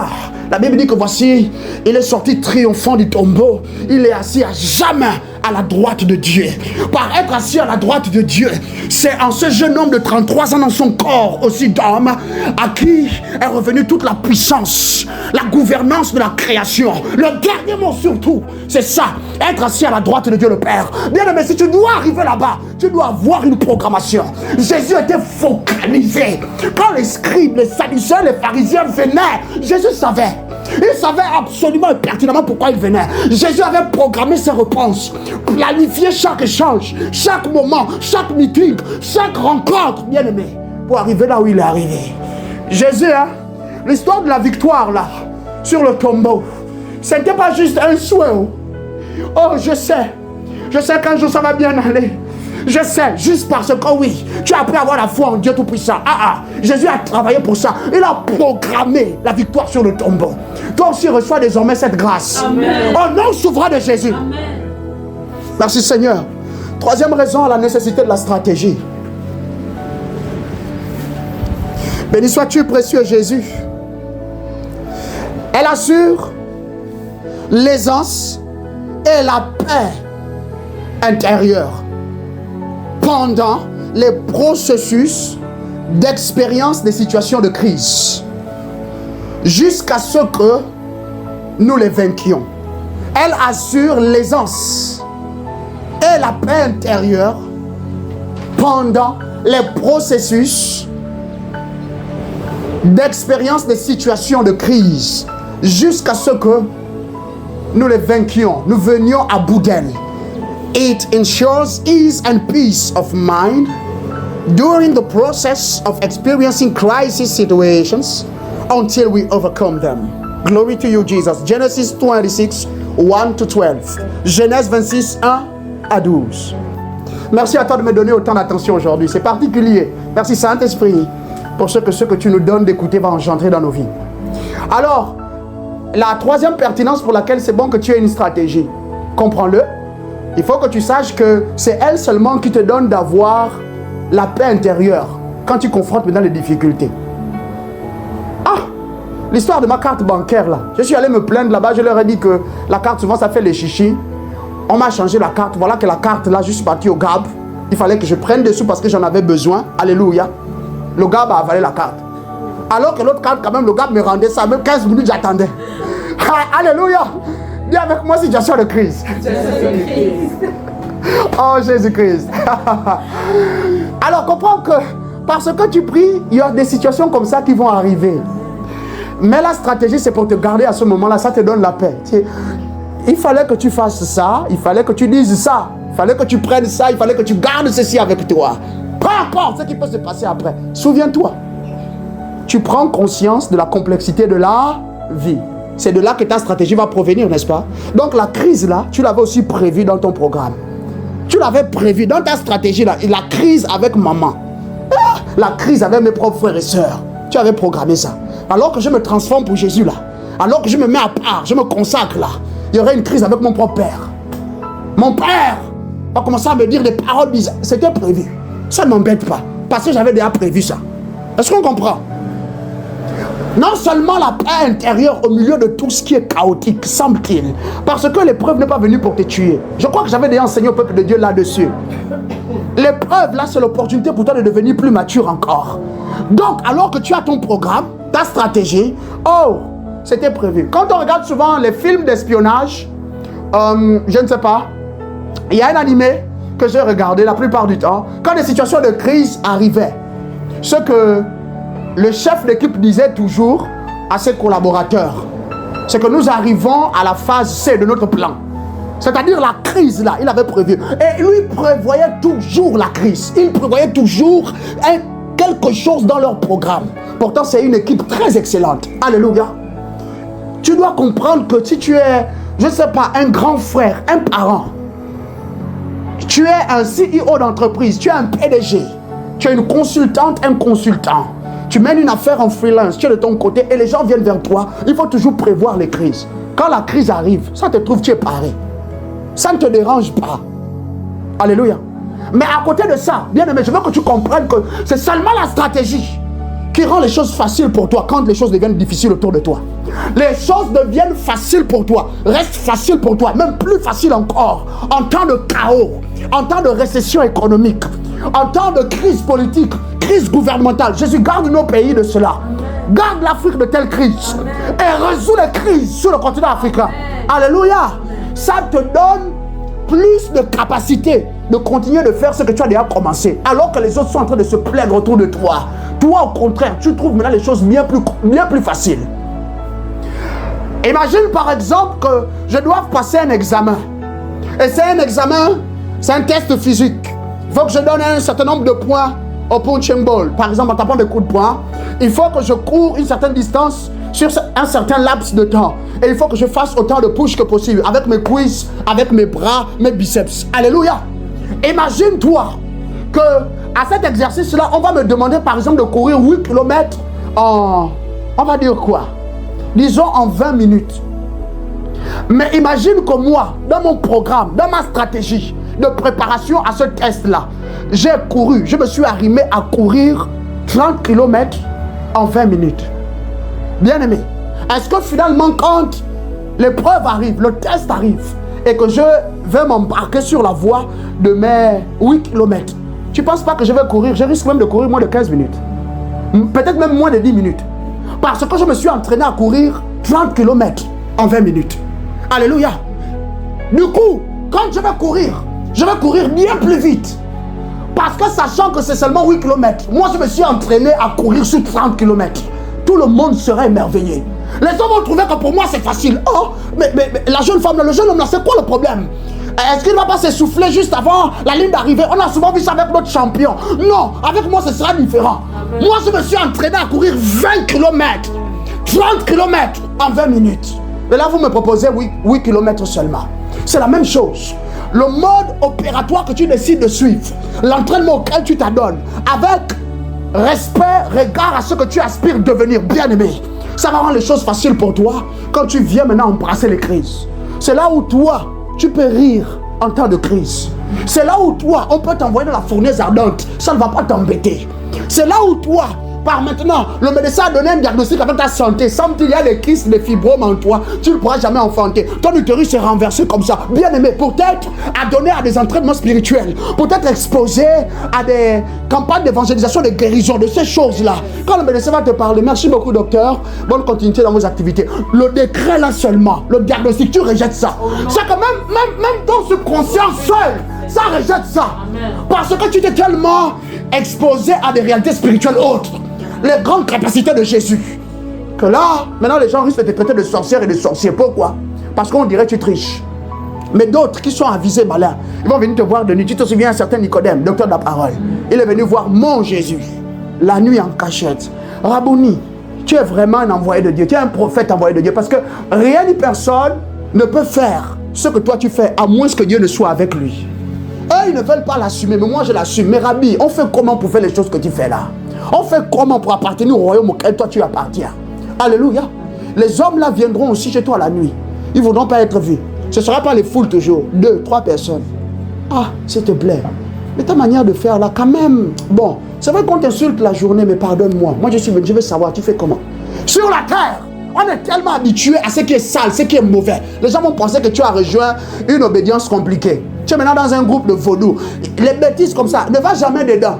la Bible dit que voici, il est sorti triomphant du tombeau. Il est assis à jamais à la droite de Dieu. Par être assis à la droite de Dieu, c'est en ce jeune homme de 33 ans dans son corps aussi d'homme à qui est revenue toute la puissance, la gouvernance de la création. Le dernier mot surtout, c'est ça, être assis à la droite de Dieu le Père. Bien aimé, si tu dois arriver là-bas, tu dois avoir une programmation. Jésus était focalisé. Quand les scribes, les sadducéens, les pharisiens venaient, Jésus savait. Il savait absolument et pertinemment pourquoi il venait. Jésus avait programmé ses réponses, planifié chaque échange, chaque moment, chaque meeting, chaque rencontre, bien aimé, pour arriver là où il est arrivé. Jésus, hein, l'histoire de la victoire là, sur le tombeau, c'était pas juste un souhait. Oh, je sais qu'un jour ça va bien aller. Je sais, juste parce que oui, tu as appris à avoir la foi en Dieu Tout-Puissant. Jésus a travaillé pour ça. Il a programmé la victoire sur le tombeau. Toi aussi reçois désormais cette grâce. Amen. Au nom souverain de Jésus. Amen. Merci Seigneur. Troisième raison, la nécessité de la stratégie. Béni sois-tu, précieux Jésus. Elle assure l'aisance et la paix intérieure pendant les processus d'expérience des situations de crise, jusqu'à ce que nous les vainquions. Elle assure l'aisance et la paix intérieure pendant les processus d'expérience des situations de crise, jusqu'à ce que nous les vainquions, nous venions à bout d'elle. It ensures ease and peace of mind during the process of experiencing crisis situations until we overcome them. Glory to you, Jesus. Genesis 26, 1-12. Genèse 26, 1 à 12. Merci à toi de me donner autant d'attention aujourd'hui. C'est particulier. Merci Saint-Esprit pour ce que tu nous donnes d'écouter va engendrer dans nos vies. Alors, la troisième pertinence pour laquelle c'est bon que tu aies une stratégie, comprends-le. Il faut que tu saches que c'est elle seulement qui te donne d'avoir la paix intérieure quand tu confrontes maintenant les difficultés. L'histoire de ma carte bancaire là. Je suis allé me plaindre là-bas, je leur ai dit que la carte souvent ça fait les chichis. On m'a changé la carte, voilà que la carte là, je suis parti au GAB. Il fallait que je prenne des sous parce que j'en avais besoin. Alléluia. Le GAB a avalé la carte. Alors que l'autre carte quand même, le GAB me rendait ça, même 15 minutes j'attendais. Alléluia. Dis avec moi, situation de crise. Oh Jésus-Christ. Alors comprends que parce que tu pries, il y a des situations comme ça qui vont arriver. Mais la stratégie, c'est pour te garder à ce moment-là, ça te donne la paix. Il fallait que tu fasses ça, il fallait que tu dises ça, il fallait que tu prennes ça, il fallait que tu gardes ceci avec toi. Peu importe ce qui peut se passer après. Souviens-toi, tu prends conscience de la complexité de la vie. C'est de là que ta stratégie va provenir, n'est-ce pas? Donc la crise là, tu l'avais aussi prévue dans ton programme. Tu l'avais prévu dans ta stratégie là, la crise avec maman. La crise avec mes propres frères et sœurs. Tu avais programmé ça. Alors que je me transforme pour Jésus là, alors que je me mets à part, je me consacre là, il y aurait une crise avec mon propre père. Mon père va commencer à me dire des paroles bizarres. C'était prévu. Ça ne m'embête pas, parce que j'avais déjà prévu ça. Est-ce qu'on comprend? Non seulement la paix intérieure au milieu de tout ce qui est chaotique, semble-t-il, parce que l'épreuve n'est pas venue pour te tuer. Je crois que j'avais déjà enseigné au peuple de Dieu là-dessus. L'épreuve là, c'est l'opportunité pour toi de devenir plus mature encore. Donc, alors que tu as ton programme, ta stratégie, oh, c'était prévu. Quand on regarde souvent les films d'espionnage, je ne sais pas, il y a un animé que j'ai regardé la plupart du temps, quand des situations de crise arrivaient, ce que le chef d'équipe disait toujours à ses collaborateurs, c'est que nous arrivons à la phase C de notre plan. C'est-à-dire la crise là, il avait prévu. Et lui prévoyait toujours la crise. Il prévoyait toujours quelque chose dans leur programme. Pourtant, c'est une équipe très excellente. Alléluia. Tu dois comprendre que si tu es, je ne sais pas, un grand frère, un parent, tu es un CEO d'entreprise, tu es un PDG, tu es une consultante, un consultant, tu mènes une affaire en freelance, tu es de ton côté et les gens viennent vers toi, il faut toujours prévoir les crises. Quand la crise arrive, ça te trouve, tu es paré. Ça ne te dérange pas. Alléluia. Mais à côté de ça, bien aimé, je veux que tu comprennes que c'est seulement la stratégie qui rend les choses faciles pour toi quand les choses deviennent difficiles autour de toi. Les choses deviennent faciles pour toi, restent faciles pour toi, même plus faciles encore en temps de chaos, en temps de récession économique, en temps de crise politique, crise gouvernementale. Jésus garde nos pays de cela. Garde l'Afrique de telles crises et résout les crises sur le continent africain. Alléluia. Ça te donne plus de capacité de continuer de faire ce que tu as déjà commencé, alors que les autres sont en train de se plaindre autour de toi. Toi, au contraire, tu trouves maintenant les choses bien plus faciles. Imagine par exemple que je dois passer un examen. Et c'est un examen, c'est un test physique. Il faut que je donne un certain nombre de points au punching ball. Par exemple, en tapant des coups de poing, il faut que je cours une certaine distance sur un certain laps de temps. Et il faut que je fasse autant de push que possible avec mes cuisses, avec mes bras, mes biceps. Alléluia. Imagine-toi que à cet exercice-là, on va me demander par exemple de courir 8 km en, on va dire quoi? Disons en 20 minutes. Mais imagine que moi, dans mon programme, dans ma stratégie de préparation à ce test-là, j'ai couru, je me suis arrimé à courir 30 km en 20 minutes. Bien aimé, est-ce que finalement quand l'épreuve arrive, le test arrive, et que je vais m'embarquer sur la voie de mes 8 km, tu ne penses pas que je vais courir? Je risque même de courir moins de 15 minutes. Peut-être même moins de 10 minutes. Parce que je me suis entraîné à courir 30 km en 20 minutes. Alléluia. Du coup, quand je vais courir bien plus vite. Parce que sachant que c'est seulement 8 km, moi je me suis entraîné à courir sur 30 km. Tout le monde serait émerveillé. Les hommes vont trouver que pour moi c'est facile. Oh, mais la jeune femme, le jeune homme là, c'est quoi le problème? Est-ce qu'il ne va pas s'essouffler juste avant la ligne d'arrivée? On a souvent vu ça avec notre champion. Non, avec moi ce sera différent. Amen. Moi je me suis entraîné à courir 20 km, 30 km en 20 minutes. Et là vous me proposez 8 km seulement. C'est la même chose. Le mode opératoire que tu décides de suivre, l'entraînement auquel tu t'adonnes, avec respect, regard à ce que tu aspires devenir, bien aimé, ça va rendre les choses faciles pour toi quand tu viens maintenant embrasser les crises. C'est là où toi, tu peux rire en temps de crise. C'est là où toi, on peut t'envoyer dans la fournaise ardente, ça ne va pas t'embêter. C'est là où toi, par maintenant, le médecin a donné un diagnostic avec ta santé, sans qu'il y a des kystes, des fibromes en toi, tu ne pourras jamais enfanter. Ton utérus est renversé comme ça. Bien aimé, peut-être adonné à des entraînements spirituels, peut-être exposé à des campagnes d'évangélisation, de guérison, de ces choses-là. Quand le médecin va te parler, merci beaucoup docteur, bonne continuité dans vos activités. Le décret là seulement, le diagnostic, tu rejettes ça. C'est que même ton subconscient seul, ça rejette ça. Parce que tu t'es tellement exposé à des réalités spirituelles autres. Les grandes capacités de Jésus. Que là, maintenant les gens risquent de te traiter de sorcière et de sorcier. Pourquoi? Parce qu'on dirait que tu triches. Mais d'autres qui sont avisés malins, ils vont venir te voir de nuit. Tu te souviens, un certain Nicodème, docteur de la parole. Il est venu voir mon Jésus, la nuit en cachette. Rabouni, tu es vraiment un envoyé de Dieu. Tu es un prophète envoyé de Dieu. Parce que rien ni personne ne peut faire ce que toi tu fais, à moins que Dieu ne soit avec lui. Eux, ils ne veulent pas l'assumer, mais moi je l'assume. Mais Rabbi, on fait comment pour faire les choses que tu fais là? On fait comment pour appartenir au royaume auquel toi tu appartiens? Alléluia. Les hommes là viendront aussi chez toi la nuit. Ils ne voudront pas être vus. Ce ne sera pas les foules toujours. 2, 3 personnes. Ah, s'il te plaît. Mais ta manière de faire là, quand même. Bon, c'est vrai qu'on t'insulte la journée, mais pardonne-moi. Moi je suis venu, je veux savoir, tu fais comment? Sur la terre, on est tellement habitué à ce qui est sale, ce qui est mauvais. Les gens vont penser que tu as rejoint une obédience compliquée. Tu es maintenant dans un groupe de vaudous. Les bêtises comme ça, ne va jamais dedans.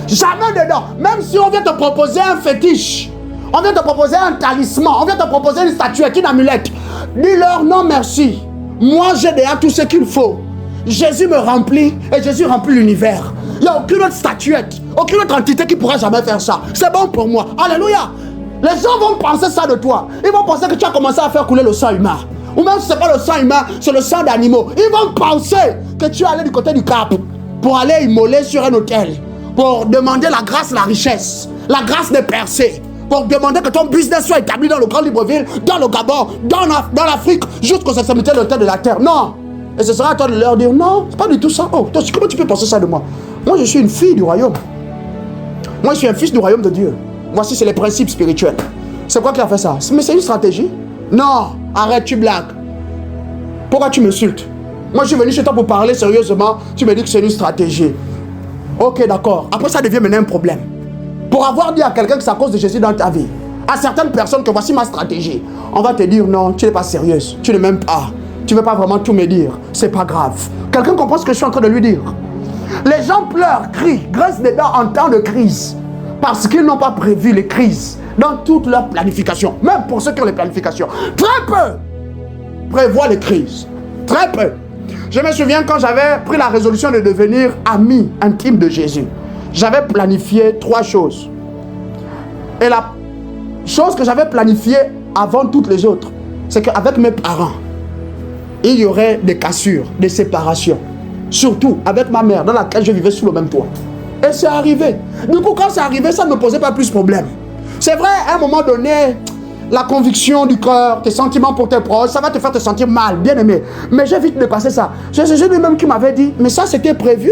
Jamais dedans. Même si on vient te proposer un fétiche, on vient te proposer un talisman, on vient te proposer une statuette, une amulette, dis-leur non merci. Moi j'ai déjà tout ce qu'il faut. Jésus me remplit et Jésus remplit l'univers. Il n'y a aucune autre statuette, aucune autre entité qui pourra jamais faire ça. C'est bon pour moi. Alléluia. Les gens vont penser ça de toi. Ils vont penser que tu as commencé à faire couler le sang humain. Ou même si ce n'est pas le sang humain, c'est le sang d'animaux. Ils vont penser que tu es allé du côté du Cap pour aller immoler sur un hôtel. pour demander la grâce, la richesse, la grâce de percer, pour demander que ton business soit établi dans le Grand Libreville, dans le Gabon, dans l'Afrique, jusqu'aux extrémités de la terre. Non. Et ce sera à toi de leur dire, non, c'est pas du tout ça. Oh, toi, comment tu peux penser ça de moi? Moi, je suis une fille du royaume. Moi, je suis un fils du royaume de Dieu. Voici, c'est les principes spirituels. C'est quoi qui a fait ça? Mais c'est une stratégie. Non, arrête, tu blagues. Pourquoi tu m'insultes? Moi, je suis venu chez toi pour parler sérieusement. Tu me dis que c'est une stratégie. Ok, d'accord. Après, ça devient maintenant un problème. Pour avoir dit à quelqu'un que c'est à cause de Jésus dans ta vie, à certaines personnes que voici ma stratégie, on va te dire non, tu n'es pas sérieuse. Tu ne m'aimes pas. Tu ne veux pas vraiment tout me dire. C'est pas grave. Quelqu'un comprend ce que je suis en train de lui dire? Les gens pleurent, crient, grincent des dents en temps de crise. Parce qu'ils n'ont pas prévu les crises dans toute leur planification. Même pour ceux qui ont les planifications. Très peu prévoient les crises. Très peu. Je me souviens quand j'avais pris la résolution de devenir ami intime de Jésus. J'avais planifié 3 choses. Et la chose que j'avais planifiée avant toutes les autres, c'est qu'avec mes parents, il y aurait des cassures, des séparations. Surtout avec ma mère, dans laquelle je vivais sous le même toit. Et c'est arrivé. Du coup, quand c'est arrivé, ça ne me posait pas plus de problème. C'est vrai, à un moment donné, la conviction du cœur, tes sentiments pour tes proches, ça va te faire te sentir mal, bien aimé. Mais j'ai vite dépassé ça. C'est Jésus lui-même qui m'avait dit, mais ça c'était prévu.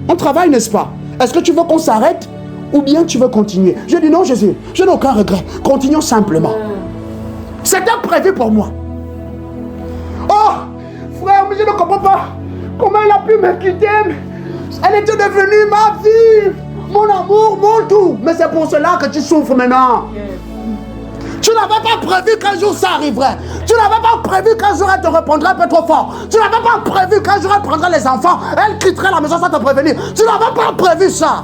On travaille, n'est-ce pas? Est-ce que tu veux qu'on s'arrête ou bien tu veux continuer? Je dis non, Jésus, je n'ai aucun regret. Continuons simplement. C'était prévu pour moi. Oh, frère, mais je ne comprends pas comment elle a pu me quitter. Elle était devenue ma vie, mon amour, mon tout. Mais c'est pour cela que tu souffres maintenant. Tu n'avais pas prévu qu'un jour ça arriverait. Tu n'avais pas prévu qu'un jour elle te répondrait un peu trop fort. Tu n'avais pas prévu qu'un jour elle prendrait les enfants. Elle quitterait la maison sans te prévenir. Tu n'avais pas prévu ça.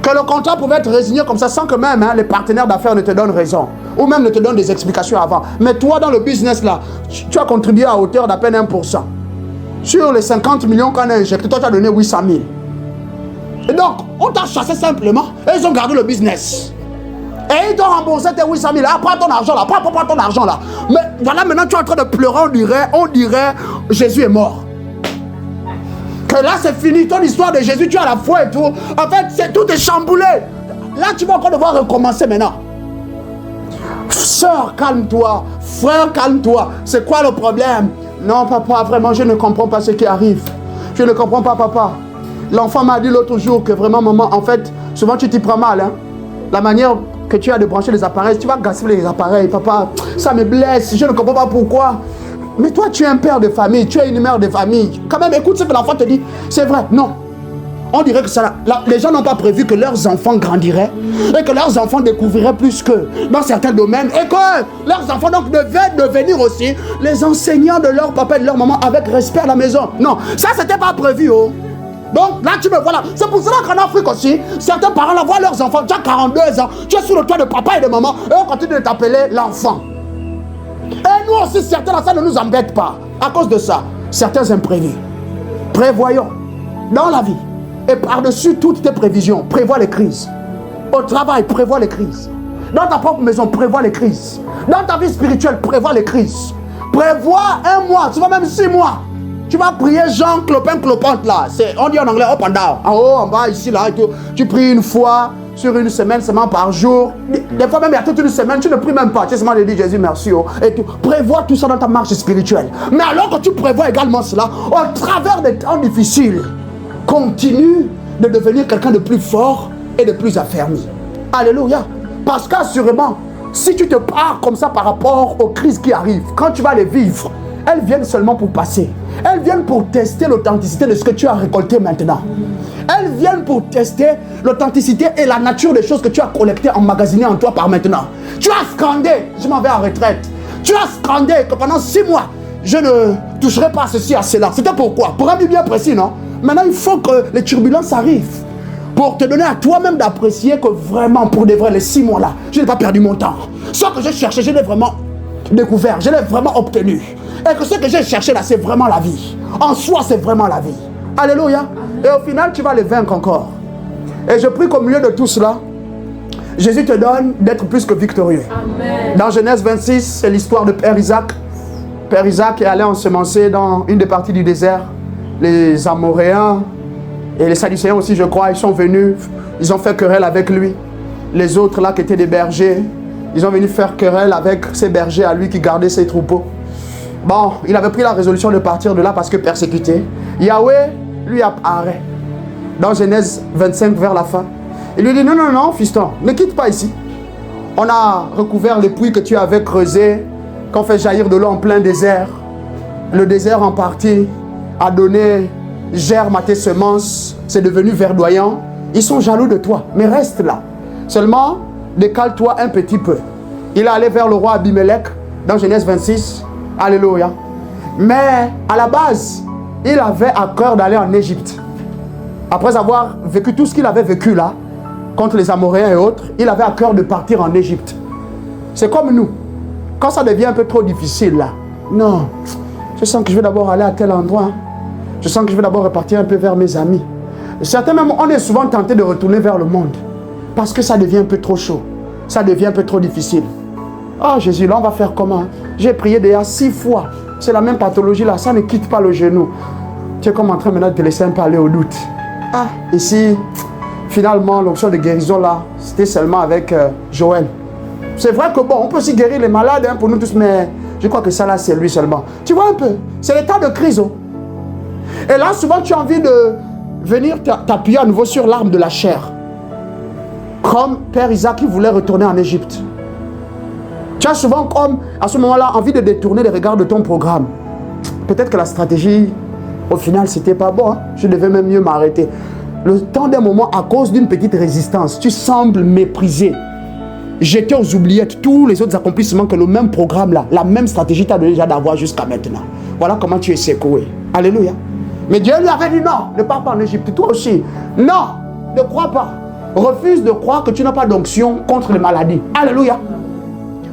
Que le contrat pouvait être résigné comme ça sans que même les partenaires d'affaires ne te donnent raison. Ou même ne te donnent des explications avant. Mais toi dans le business là, tu as contribué à hauteur d'à peine 1%. Sur les 50 millions qu'on a injectés, toi tu as donné 800 000. Et donc, on t'a chassé simplement et ils ont gardé le business. Et ils t'ont remboursé tes 800 000. Ah, prends ton argent là, prends ton argent là. Mais voilà, maintenant tu es en train de pleurer, on dirait Jésus est mort. Que là c'est fini, ton histoire de Jésus, tu as la foi et tout. En fait, tout est chamboulé. Là, tu vas encore devoir recommencer maintenant. Sœur, calme-toi. Frère, calme-toi. C'est quoi le problème? Non, papa, vraiment, je ne comprends pas ce qui arrive. Je ne comprends pas, papa. L'enfant m'a dit l'autre jour que vraiment, maman, en fait, souvent tu t'y prends mal. Hein? La manière que tu as de brancher les appareils, tu vas gaspiller les appareils, papa, ça me blesse, je ne comprends pas pourquoi. Mais toi, tu es un père de famille, tu es une mère de famille. Quand même, écoute ce que l'enfant te dit. C'est vrai, non. On dirait que ça, les gens n'ont pas prévu que leurs enfants grandiraient et que leurs enfants découvriraient plus qu'eux dans certains domaines et que leurs enfants donc devaient devenir aussi les enseignants de leur papa et de leur maman avec respect à la maison. Non, ça c'était pas prévu. Oh. Donc là tu me vois là. C'est pour cela qu'en Afrique aussi, certains parents là voient leurs enfants. Tu as 42 ans, tu es sous le toit de papa et de maman et on continue de t'appeler l'enfant. Et nous aussi certains là, ça ne nous embête pas. À cause de ça, certains imprévus. Prévoyons dans la vie. Et par-dessus toutes tes prévisions, prévois les crises. Au travail, prévois les crises. Dans ta propre maison, prévois les crises. Dans ta vie spirituelle, prévois les crises. Prévois 1 mois, tu vas même 6 mois. Tu vas prier Jean clopin clopante là. On dit en anglais up and down. En haut, en bas, ici, là. Et tout. Tu pries une fois sur une semaine, seulement par jour. Des fois même, il y a toute une semaine, tu ne pries même pas. Tu sais seulement de dire Jésus merci. Oh, et tout. Prévois tout ça dans ta marche spirituelle. Mais alors que tu prévois également cela, au travers des temps difficiles, continue de devenir quelqu'un de plus fort et de plus affermi. Alléluia. Parce qu'assurément, si tu te pars comme ça par rapport aux crises qui arrivent, quand tu vas les vivre, elles viennent seulement pour passer. Elles viennent pour tester l'authenticité de ce que tu as récolté maintenant. Elles viennent pour tester l'authenticité et la nature des choses que tu as collectées, emmagasinées en toi par maintenant. Tu as scandé, je m'en vais en retraite. Tu as scandé que pendant 6 mois, je ne toucherai pas à ceci, à cela. C'était pourquoi? Pour un but bien précis, non? Maintenant, il faut que les turbulences arrivent pour te donner à toi-même d'apprécier que vraiment, pour de vrai, les 6 mois-là, je n'ai pas perdu mon temps. Ce que j'ai cherché, je l'ai vraiment découvert, je l'ai vraiment obtenu. Et que ce que j'ai cherché là, c'est vraiment la vie. En soi, c'est vraiment la vie. Alléluia. Et au final, tu vas les vaincre encore. Et je prie qu'au milieu de tout cela, Jésus te donne d'être plus que victorieux. Amen. Dans Genèse 26, c'est l'histoire de Père Isaac. Père Isaac est allé ensemencer dans une des parties du désert les Amoréens Et les Sadducéens aussi, je crois, ils sont venus, ils ont fait querelle avec lui. Les autres là qui étaient des bergers, ils ont venu faire querelle avec ces bergers à lui qui gardaient ses troupeaux. Bon, il avait pris la résolution de partir de là parce que persécuté. Yahweh lui apparaît dans Genèse 25 vers la fin. Il lui dit non, non, non, fiston, ne quitte pas ici. On a recouvert les puits que tu avais creusés, qu'on fait jaillir de l'eau en plein désert. Le désert en partie a donné germe à tes semences, c'est devenu verdoyant. Ils sont jaloux de toi, mais reste là. Seulement, décale-toi un petit peu. Il est allé vers le roi Abimelech dans Genèse 26. Alléluia. Mais à la base, il avait à cœur d'aller en Égypte. Après avoir vécu tout ce qu'il avait vécu là, contre les Amoréens et autres, il avait à cœur de partir en Égypte. C'est comme nous. Quand ça devient un peu trop difficile là, non, je sens que je vais d'abord aller à tel endroit. Je sens que je vais d'abord repartir un peu vers mes amis. Certains même, on est souvent tenté de retourner vers le monde. Parce que ça devient un peu trop chaud. Ça devient un peu trop difficile. Ah Jésus, là on va faire comment? J'ai prié déjà 6 fois. C'est la même pathologie là, ça ne quitte pas le genou. Tu es comme en train maintenant de te laisser un peu aller au doute. Ah, ici, finalement, l'option de guérison là, c'était seulement avec Joël. C'est vrai que bon, on peut aussi guérir les malades hein, pour nous tous, mais je crois que ça là, c'est lui seulement. Tu vois un peu, c'est l'état de crise. Oh. Et là, souvent, tu as envie de venir t'appuyer à nouveau sur l'arme de la chair. Comme Père Isaac qui voulait retourner en Égypte. Tu as souvent, comme à ce moment-là, envie de détourner les regards de ton programme. Peut-être que la stratégie, au final, c'était pas bon. Hein? Je devais même mieux m'arrêter. Le temps d'un moment, à cause d'une petite résistance, tu sembles mépriser. Jeter aux oubliettes tous les autres accomplissements que le même programme là, la même stratégie t'a donné déjà d'avoir jusqu'à maintenant. Voilà comment tu es secoué. Alléluia. Mais Dieu lui avait dit non, ne pars pas en Égypte. Toi aussi, non, ne crois pas. Refuse de croire que tu n'as pas d'onction contre les maladies. Alléluia.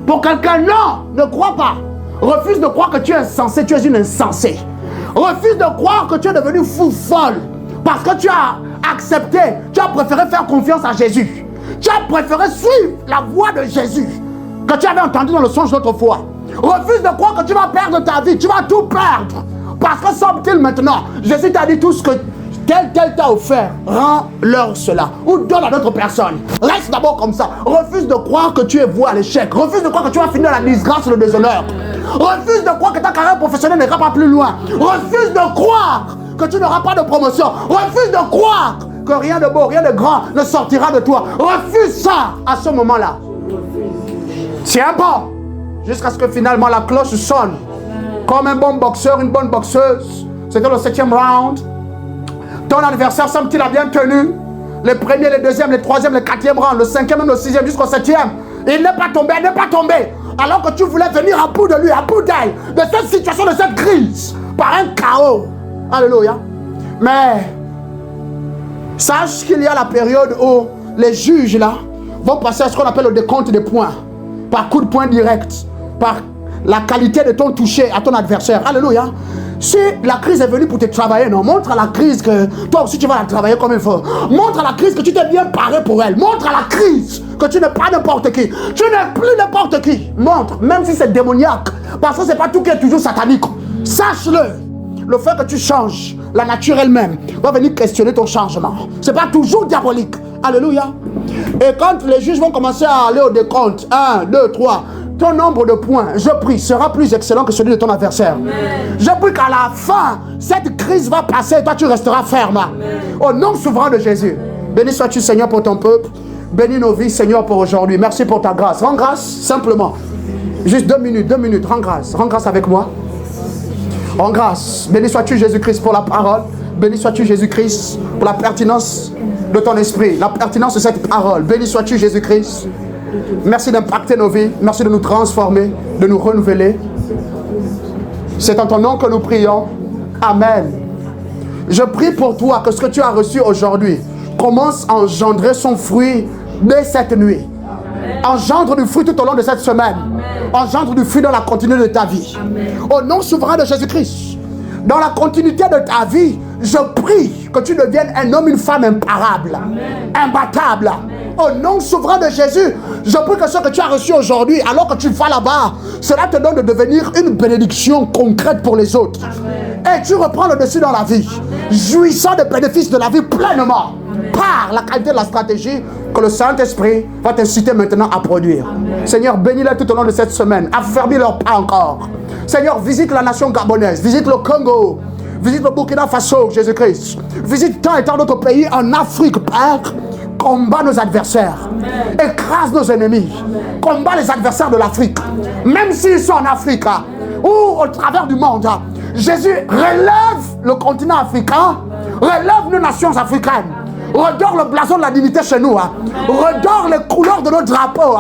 Pour quelqu'un, non, ne crois pas. Refuse de croire que tu es insensé, tu es une insensée. Refuse de croire que tu es devenu fou folle. Parce que tu as accepté, tu as préféré faire confiance à Jésus. Tu as préféré suivre la voie de Jésus que tu avais entendu dans le songe l'autre fois. Refuse de croire que tu vas perdre ta vie, tu vas tout perdre. Parce que semble-t-il maintenant, Jésus t'a dit tout ce que tel t'a offert, rends-leur cela. Ou donne à d'autres personnes. Reste d'abord comme ça. Refuse de croire que tu es voué à l'échec. Refuse de croire que tu vas finir la disgrâce et le déshonneur. Refuse de croire que ta carrière professionnelle n'ira pas plus loin. Refuse de croire que tu n'auras pas de promotion. Refuse de croire que rien de beau, rien de grand ne sortira de toi. Refuse ça à ce moment-là. Tiens bon, jusqu'à ce que finalement la cloche sonne. Comme un bon boxeur, une bonne boxeuse. C'était le 7e round. Ton adversaire semble-t-il a bien tenu. Le premier, le deuxième, le troisième, le 4e round, le 5e, le 6e jusqu'au 7e. Il n'est pas tombé, il n'est pas tombé. Alors que tu voulais venir à bout de lui, à bout d'elle, de cette situation, de cette crise, par un chaos. Alléluia. Mais sache qu'il y a la période où les juges là vont passer à ce qu'on appelle le décompte des points. Par coup de poing direct. Par la qualité de ton toucher à ton adversaire. Alléluia. Si la crise est venue pour te travailler, non, montre à la crise que toi aussi tu vas la travailler comme il faut. Montre à la crise que tu t'es bien paré pour elle. Montre à la crise que tu n'es pas n'importe qui. Tu n'es plus n'importe qui. Montre, même si c'est démoniaque. Parce que c'est pas tout qui est toujours satanique. Sache-le. Le fait que tu changes, la nature elle-même va venir questionner ton changement. C'est pas toujours diabolique. Alléluia. Et quand les juges vont commencer à aller au décompte, 1, 2, 3, ton nombre de points, je prie, sera plus excellent que celui de ton adversaire. Amen. Je prie qu'à la fin, cette crise va passer et toi tu resteras ferme. Amen. Au nom souverain de Jésus. Béni sois-tu Seigneur pour ton peuple. Bénis nos vies Seigneur pour aujourd'hui. Merci pour ta grâce. Rends grâce simplement. Juste 2 minutes. Rends grâce avec moi. Rends grâce. Béni sois-tu Jésus-Christ pour la parole. Béni sois-tu Jésus-Christ pour la pertinence de ton esprit. La pertinence de cette parole. Béni sois-tu Jésus-Christ. Merci d'impacter nos vies. Merci de nous transformer, de nous renouveler. C'est en ton nom que nous prions. Amen. Je prie pour toi que ce que tu as reçu aujourd'hui commence à engendrer son fruit dès cette nuit. Engendre du fruit tout au long de cette semaine. Engendre du fruit dans la continuité de ta vie. Au nom souverain de Jésus-Christ. Dans la continuité de ta vie, je prie que tu deviennes un homme, une femme imparable, imbattable, Au nom souverain de Jésus, je prie que ce que tu as reçu aujourd'hui, alors que tu vas là-bas, cela te donne de devenir une bénédiction concrète pour les autres. Et tu reprends le dessus dans la vie, jouissant des bénéfices de la vie pleinement, par la qualité de la stratégie que le Saint-Esprit va t'inciter maintenant à produire. Seigneur, bénis-les tout au long de cette semaine, affermis leurs pas encore. Seigneur, visite la nation gabonaise, visite le Congo, visite le Burkina Faso, Jésus-Christ. Visite tant et tant d'autres pays en Afrique, Père. Combat nos adversaires. Amen. Écrase nos ennemis. Amen. Combat les adversaires de l'Afrique. Même s'ils sont en Afrique ou au travers du monde. Jésus, relève le continent africain. Relève nos nations africaines. Redore le blason de la dignité chez nous. Redore les couleurs de nos drapeaux.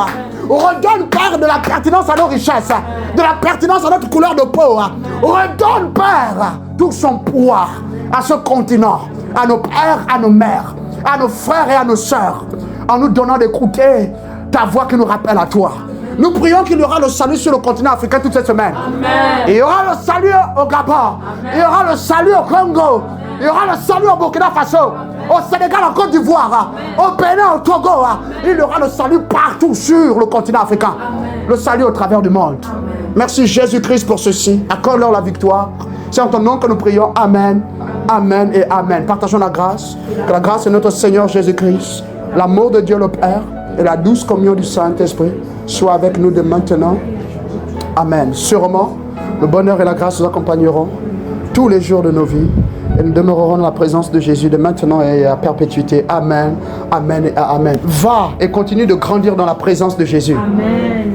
Redonne, Père, de la pertinence à nos richesses. De la pertinence à notre couleur de peau. Redonne, Père, tout son pouvoir à ce continent, à nos pères, à nos mères, à nos frères et à nos sœurs, en nous donnant d'écouter ta voix qui nous rappelle à toi. Nous prions qu'il y aura le salut sur le continent africain toute cette semaine. Amen. Il y aura le salut au Gabon. Amen. Il y aura le salut au Congo. Amen. Il y aura le salut au Burkina Faso. Amen. Au Sénégal, en Côte d'Ivoire. Amen. Au Bénin, au Togo. Amen. Il y aura le salut partout sur le continent africain. Amen. Le salut au travers du monde. Amen. Merci Jésus-Christ pour ceci. Accorde-leur la victoire. C'est en ton nom que nous prions. Amen. Amen et Amen. Partageons la grâce. Que la grâce de notre Seigneur Jésus-Christ, l'amour de Dieu le Père et la douce communion du Saint-Esprit soient avec nous de maintenant. Amen. Sûrement, le bonheur et la grâce nous accompagneront tous les jours de nos vies et nous demeurerons dans la présence de Jésus de maintenant et à perpétuité. Amen. Amen et Amen. Va et continue de grandir dans la présence de Jésus. Amen.